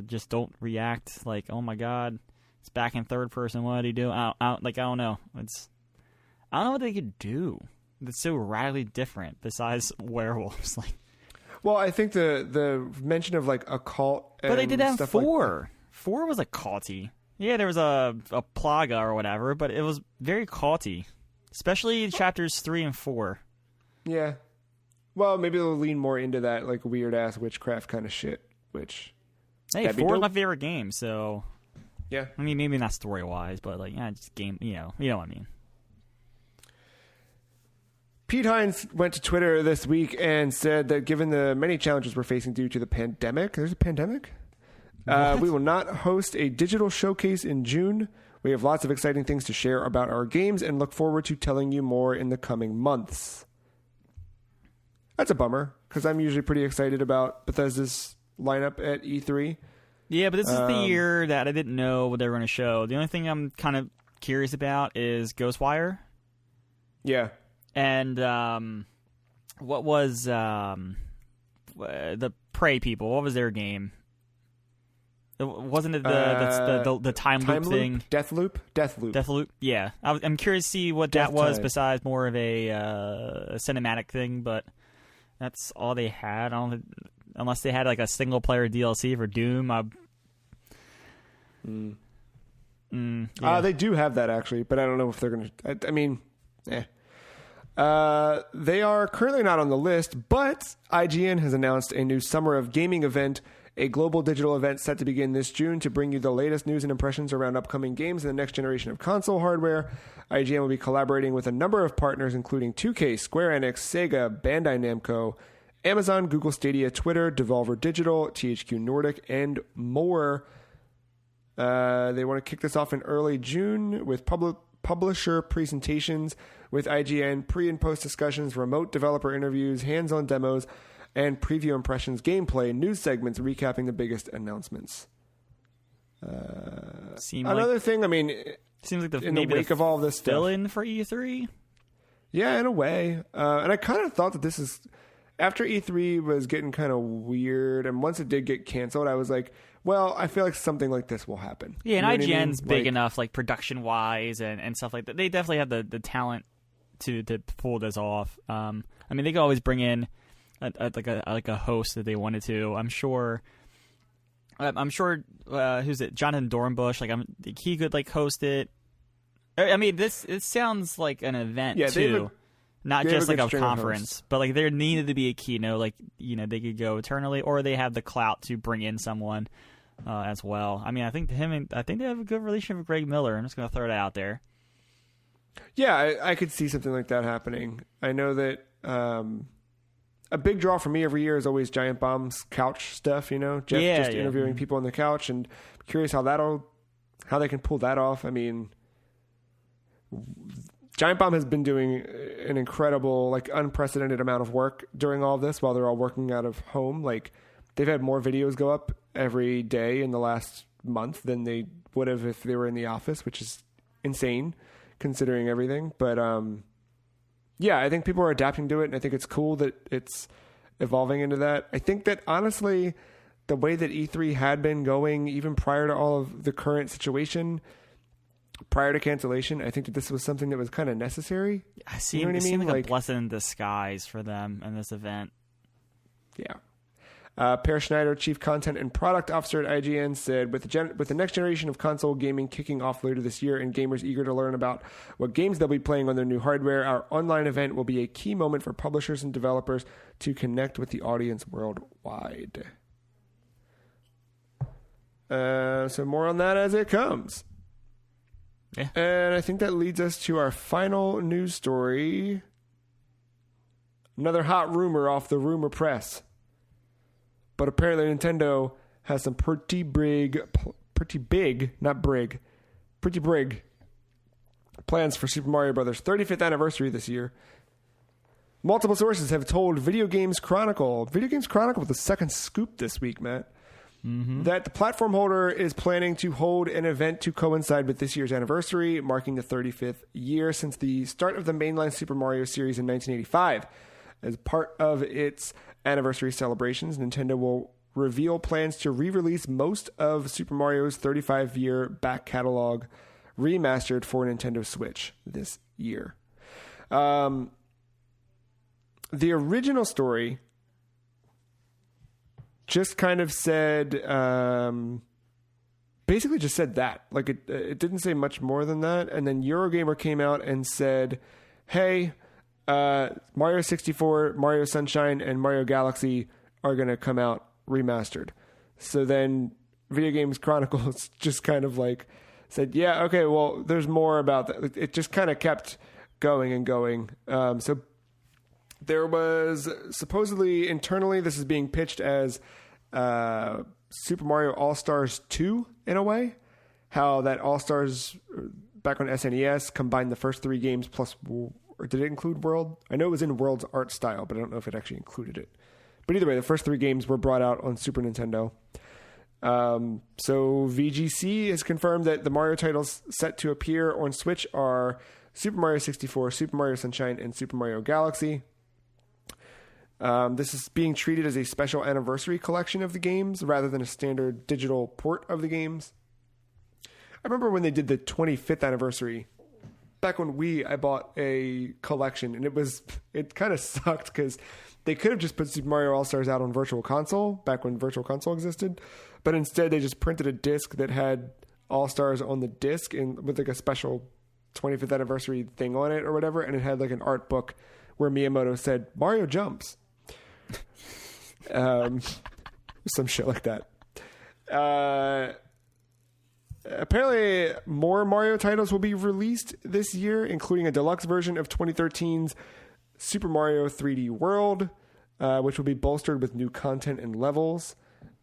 Just don't react like, oh my god, it's back in third person. What do you do? I don't know. I don't know what they could do that's so radically different besides werewolves. Like, well, I think the mention of like a cult, but they did that in 4. Like 4 was like culty. Yeah, there was a plaga or whatever, but it was very culty, especially chapters 3 and 4. Yeah. Well, maybe they'll lean more into that like weird ass witchcraft kind of shit. Which hey, 4 is my favorite game, so yeah. I mean, maybe not story wise, but like just game. You know what I mean. Pete Hines went to Twitter this week and said that given the many challenges we're facing due to the pandemic, there's a pandemic. We will not host a digital showcase in June. We have lots of exciting things to share about our games and look forward to telling you more in the coming months. That's a bummer because I'm usually pretty excited about Bethesda's lineup at E3. Yeah, but this is the year that I didn't know what they were going to show. The only thing I'm kind of curious about is Ghostwire. Yeah. And what was the Prey people? What was their game? Wasn't it the time loop thing? Deathloop. Yeah, I'm curious to see what that was besides more of a cinematic thing, but that's all they had. I don't, unless they had like a single player DLC for Doom. Yeah. They do have that actually, but I don't know if they're gonna. I mean, They are currently not on the list, but IGN has announced a new Summer of Gaming event, a global digital event set to begin this June to bring you the latest news and impressions around upcoming games and the next generation of console hardware. IGN will be collaborating with a number of partners, including 2K, Square Enix, Sega, Bandai Namco, Amazon, Google Stadia, Twitter, Devolver Digital, THQ Nordic, and more. They want to kick this off in early June with publisher presentations with IGN, pre- and post-discussions, remote developer interviews, hands-on demos, and preview impressions, gameplay, news segments recapping the biggest announcements. Another thing, I mean, seems like in the wake of all this stuff. Fill-in for E3? Yeah, in a way. And I kind of thought that this is... After E3 was getting kind of weird, and once it did get canceled, I was like, well, I feel like something like this will happen. Yeah, and IGN's big enough, like production-wise and stuff like that. They definitely have the talent to pull this off. I mean, they could always bring in a host that they wanted to. I'm sure. Who's it? Jonathan Dornbush. He could host it. I mean, it sounds like an event too. Not just like a conference, but there needed to be a keynote. They could go eternally, or they have the clout to bring in someone as well. I mean, I think they have a good relationship with Greg Miller. I'm just going to throw it out there. Yeah, I could see something like that happening. I know that a big draw for me every year is always Giant Bomb's couch stuff. Jeff interviewing people on the couch, and I'm curious how they can pull that off. I mean, Giant Bomb has been doing an incredible, unprecedented amount of work during all of this while they're all working out of home. They've had more videos go up every day in the last month than they would have if they were in the office, which is insane considering everything. But, yeah, I think people are adapting to it, and I think it's cool that it's evolving into that. I think that, honestly, the way that E3 had been going, even prior to all of the current situation, prior to cancellation, I think that this was something that was kind of necessary. It seemed like a blessing in disguise for them in this event. Yeah. Per Schneider, Chief Content and Product Officer at IGN, said, with the next generation of console gaming kicking off later this year and gamers eager to learn about what games they'll be playing on their new hardware, our online event will be a key moment for publishers and developers to connect with the audience worldwide. So more on that as it comes. Yeah. And I think that leads us to our final news story. Another hot rumor off the rumor press. But apparently Nintendo has some pretty big plans for Super Mario Bros. 35th anniversary this year. Multiple sources have told Video Games Chronicle with the second scoop this week, Matt, that the platform holder is planning to hold an event to coincide with this year's anniversary, marking the 35th year since the start of the mainline Super Mario series in 1985. As part of its anniversary celebrations, Nintendo will reveal plans to re-release most of Super Mario's 35-year back catalog remastered for Nintendo Switch this year. The original story just kind of said, basically just said that. It didn't say much more than that. And then Eurogamer came out and said, hey, Mario 64, Mario Sunshine, and Mario Galaxy are going to come out remastered. So then Video Games Chronicles just kind of like said, yeah, okay, well, there's more about that. It just kind of kept going and going. So there was supposedly internally, this is being pitched as Super Mario All-Stars 2 in a way. How that All-Stars back on SNES combined the first 3 games plus, or did it include World? I know it was in World's art style, but I don't know if it actually included it. But either way, the first 3 games were brought out on Super Nintendo. So VGC has confirmed that the Mario titles set to appear on Switch are Super Mario 64, Super Mario Sunshine, and Super Mario Galaxy. This is being treated as a special anniversary collection of the games rather than a standard digital port of the games. I remember when they did the 25th anniversary, back on Wii, I bought a collection, and it kind of sucked because they could have just put Super Mario All-Stars out on Virtual Console, back when Virtual Console existed, but instead they just printed a disc that had All-Stars on the disc and with like a special 25th anniversary thing on it or whatever, and it had like an art book where Miyamoto said, Mario jumps. Some shit like that. Apparently, more Mario titles will be released this year, including a deluxe version of 2013's Super Mario 3D World, which will be bolstered with new content and levels.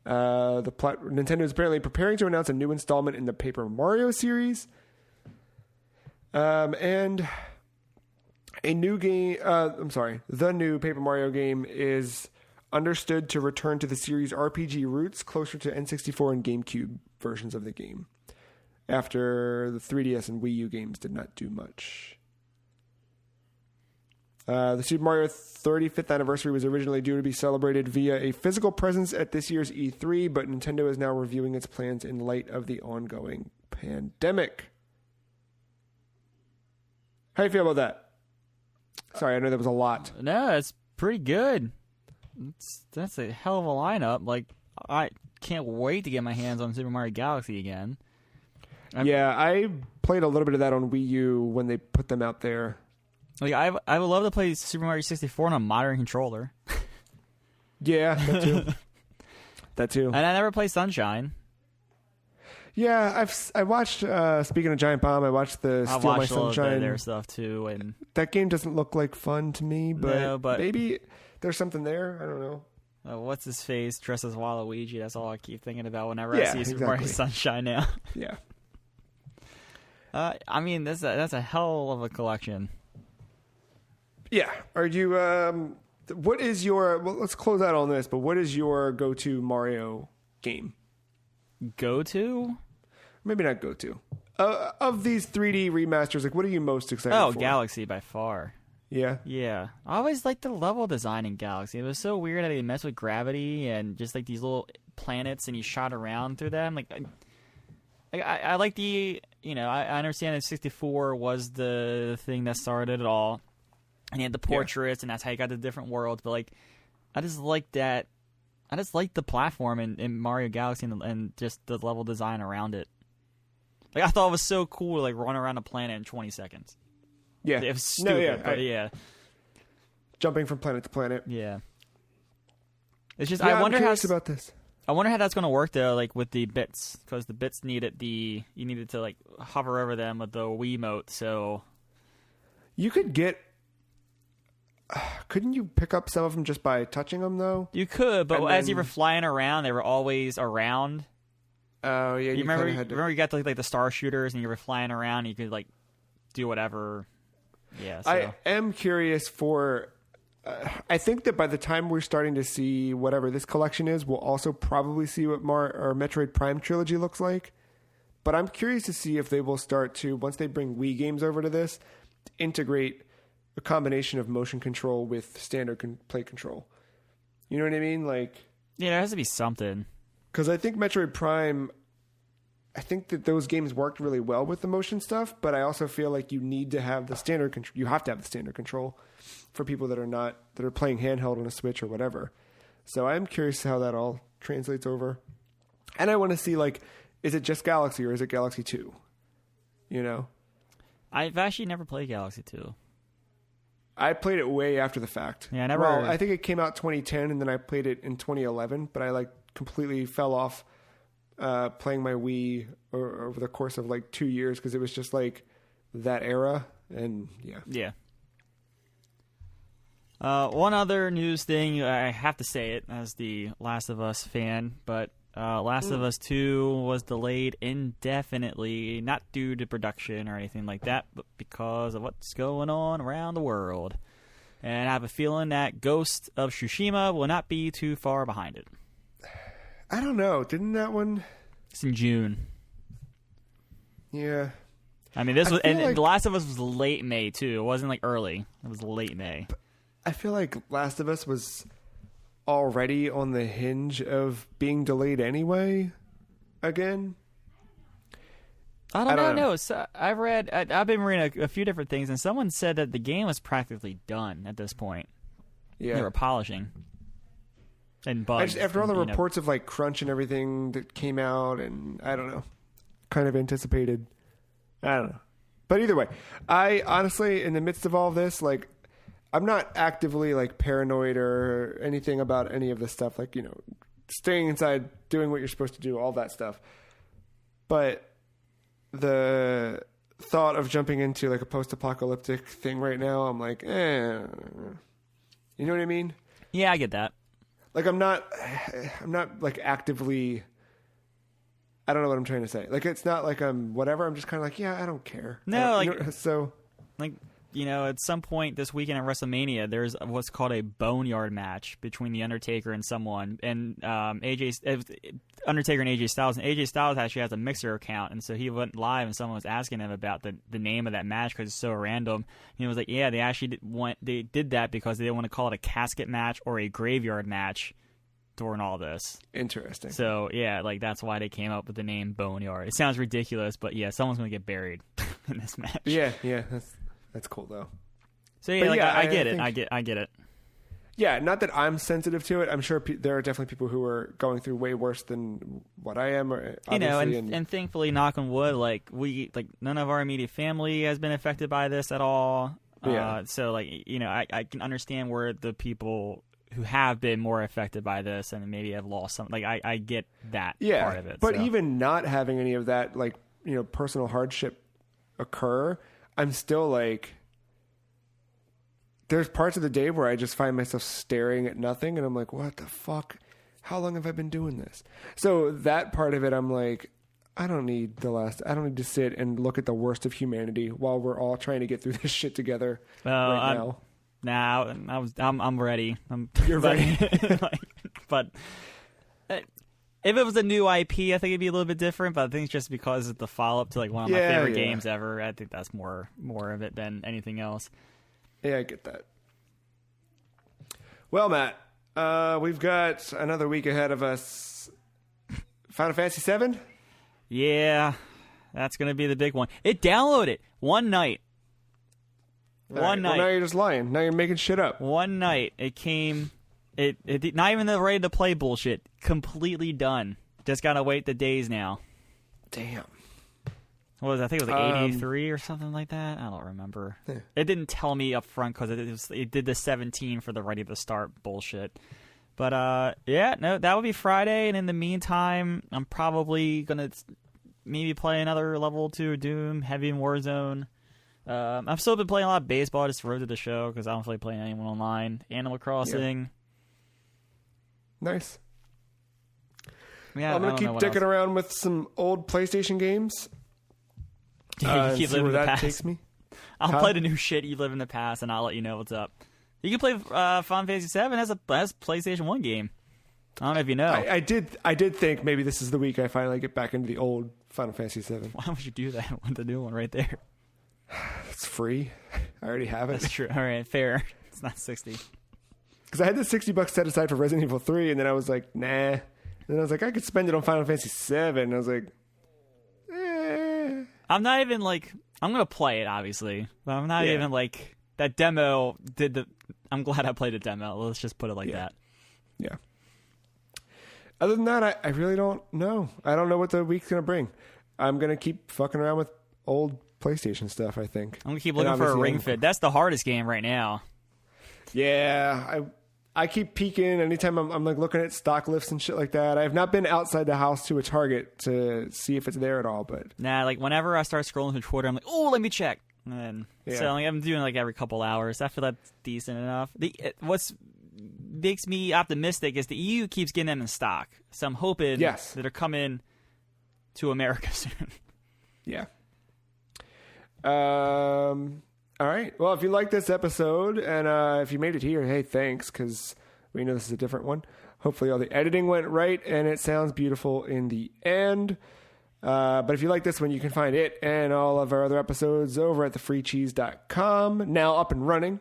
Nintendo is apparently preparing to announce a new installment in the Paper Mario series. And a new game, the new Paper Mario game is understood to return to the series' RPG roots closer to N64 and GameCube versions of the game, after the 3DS and Wii U games did not do much. The Super Mario 35th anniversary was originally due to be celebrated via a physical presence at this year's E3, but Nintendo is now reviewing its plans in light of the ongoing pandemic. How do you feel about that? Sorry, I know that was a lot. No, it's pretty good. That's a hell of a lineup. Like, I can't wait to get my hands on Super Mario Galaxy again. I played a little bit of that on Wii U when they put them out there. Like, I would love to play Super Mario 64 on a modern controller. Yeah, that too. That too. And I never played Sunshine. Yeah, I watched. Speaking of Giant Bomb, I watched the I've Steal My watched a little bit Sunshine. of their stuff too, and that game doesn't look like fun to me, but maybe there's something there. I don't know. What's his face dressed as Waluigi? That's all I keep thinking about whenever I see Super Mario Sunshine now. Yeah. I mean, that's a hell of a collection. Yeah. Are you? What is your? Well, let's close out on this. But what is your go-to Mario game? Go-to? Maybe not go-to. Of these 3D remasters, like, what are you most excited for? Oh, Galaxy by far. Yeah? Yeah. I always liked the level design in Galaxy. It was so weird how they mess with gravity and just, like, these little planets and you shot around through them. Like, I like the, I understand that 64 was the thing that started it all. And you had the portraits, and that's how you got the different worlds. But, like, I just like that. I just like the platform in Mario Galaxy and just the level design around it. Like, I thought it was so cool to, like, run around a planet in 20 seconds. Yeah. It was stupid, but yeah. Jumping from planet to planet. Yeah. It's just, I'm wonder curious about this. I wonder how that's going to work, though, like, with the bits. Because the bits you needed to, like, hover over them with the Wiimote, so. You could get. Couldn't you pick up some of them just by touching them, though? You could, but as you were flying around, they were always around. Oh, yeah. You remember you got to, like the star shooters and you were flying around and you could, like, do whatever. Yeah, so. I am curious for... I think that by the time we're starting to see whatever this collection is, we'll also probably see what our Metroid Prime trilogy looks like. But I'm curious to see if they will start to, once they bring Wii games over to this, integrate a combination of motion control with standard play control. You know what I mean? Like, yeah, there has to be something. Because I think Metroid Prime, I think that those games worked really well with the motion stuff, but I also feel like you need to have the standard control. You have to have the standard control for people that are playing handheld on a Switch or whatever. So I'm curious how that all translates over. And I want to see, like, is it just Galaxy or is it Galaxy 2? You know? I've actually never played Galaxy 2. I played it way after the fact. Yeah, I never. Well, I think it came out 2010, and then I played it in 2011. But I completely fell off playing my Wii over the course of 2 years because it was just that era, and yeah. Yeah. One other news thing, I have to say it as the Last of Us fan, but Last of Us 2 was delayed indefinitely, not due to production or anything like that, but because of what's going on around the world. And I have a feeling that Ghost of Tsushima will not be too far behind it. I don't know. Didn't that one... It's in June. Yeah. I mean, The Last of Us was late May, too. It wasn't early. It was late May. I feel like Last of Us was already on the hinge of being delayed anyway again. I don't know. No, so I've been reading a few different things, and someone said that the game was practically done at this point. Yeah, they were polishing and bugs. After all the reports of crunch and everything that came out, and I don't know, kind of anticipated. I don't know, but either way, I honestly, in the midst of all of this, I'm not actively paranoid or anything about any of this stuff, staying inside, doing what you're supposed to do, all that stuff. But the thought of jumping into a post-apocalyptic thing right now, I'm you know what I mean? Yeah, I get that. I'm not actively, I don't know what I'm trying to say. It's not I'm whatever. I'm just kind of yeah, I don't care. No, so at some point this weekend at WrestleMania, there's what's called a boneyard match between the Undertaker and someone, and Undertaker and AJ Styles. And AJ Styles actually has a Mixer account, and so he went live, and someone was asking him about the name of that match because it's so random. And he was yeah, they actually did that because they didn't want to call it a casket match or a graveyard match during all this. Interesting. So yeah, that's why they came up with the name Boneyard. It sounds ridiculous, but yeah, someone's gonna get buried in this match. Yeah, that's cool though. So yeah, I get it. I get it. Yeah, not that I'm sensitive to it. I'm sure there are definitely people who are going through way worse than what I am. And thankfully, knock on wood, none of our immediate family has been affected by this at all. Yeah. So I can understand where the people who have been more affected by this and maybe have lost some. I get that part of it. But even not having any of that, personal hardship occur, I'm still there's parts of the day where I just find myself staring at nothing, and I'm what the fuck? How long have I been doing this? So that part of it, I'm I don't need to sit and look at the worst of humanity while we're all trying to get through this shit together right now. Nah, I'm ready. You're ready. But if it was a new IP, I think it'd be a little bit different. But I think it's just because it's the follow up to one of my favorite games ever. I think that's more of it than anything else. Yeah, I get that. Well, Matt, we've got another week ahead of us. Final Fantasy VII? Yeah, that's going to be the big one. It downloaded one night. One night. Well, now you're just lying. Now you're making shit up. One night. It came. It not even the ready to play bullshit. Completely done. Just got to wait the days now. Damn. What was it? I think it was 83 or something like that. I don't remember. Yeah. It didn't tell me up front because it did the 17 for the ready to start bullshit. But that would be Friday. And in the meantime, I'm probably gonna maybe play another level 2 Doom, Heavy in Warzone. I've still been playing a lot of baseball just to road to the show because I don't feel like playing anyone online. Animal Crossing. Yep. Nice. Yeah, I'm gonna keep dicking around with some old PlayStation games. Yeah, you keep living in the past. Takes me. I'll play the new shit. You live in the past, and I'll let you know what's up. You can play Final Fantasy VII as a PlayStation 1 game. I don't know if you know. I did think maybe this is the week I finally get back into the old Final Fantasy VII. Why would you do that with the new one right there? It's free. I already have it. That's true. All right, fair. It's not 60. Because I had the $60 set aside for Resident Evil 3, and then I was like, nah. And then I was like, I could spend it on Final Fantasy VII. And I was like, I'm not even I'm gonna play it obviously, but I'm not even that demo did the. I'm glad I played a demo. Let's just put it like that. Yeah. Other than that, I really don't know. I don't know what the week's gonna bring. I'm gonna keep fucking around with old PlayStation stuff. I think I'm gonna keep looking for a Ring Fit. That's the hardest game right now. Yeah, I keep peeking anytime I'm like looking at stock lifts and shit like that. I have not been outside the house to a Target to see if it's there at all, but Nah, like whenever I start scrolling through Twitter, I'm like, oh, let me check. And then, so like, I'm doing like every couple hours. I feel that's decent enough. What's makes me optimistic is the EU keeps getting them in stock. So I'm hoping that they're coming to America soon. Yeah. All right. Well, if you like this episode and if you made it here, hey, thanks, because we know this is a different one. Hopefully all the editing went right and it sounds beautiful in the end. But if you like this one, you can find it and all of our other episodes over at thefreecheese.com. Now up and running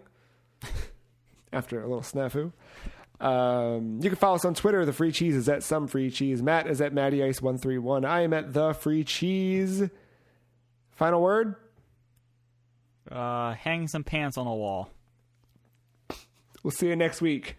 after a little snafu. You can follow us on Twitter. The Free Cheese is at Some Free Cheese. Matt is at MattyIce131. I am at The Free Cheese. Final word? Hang some pants on a wall. We'll see you next week.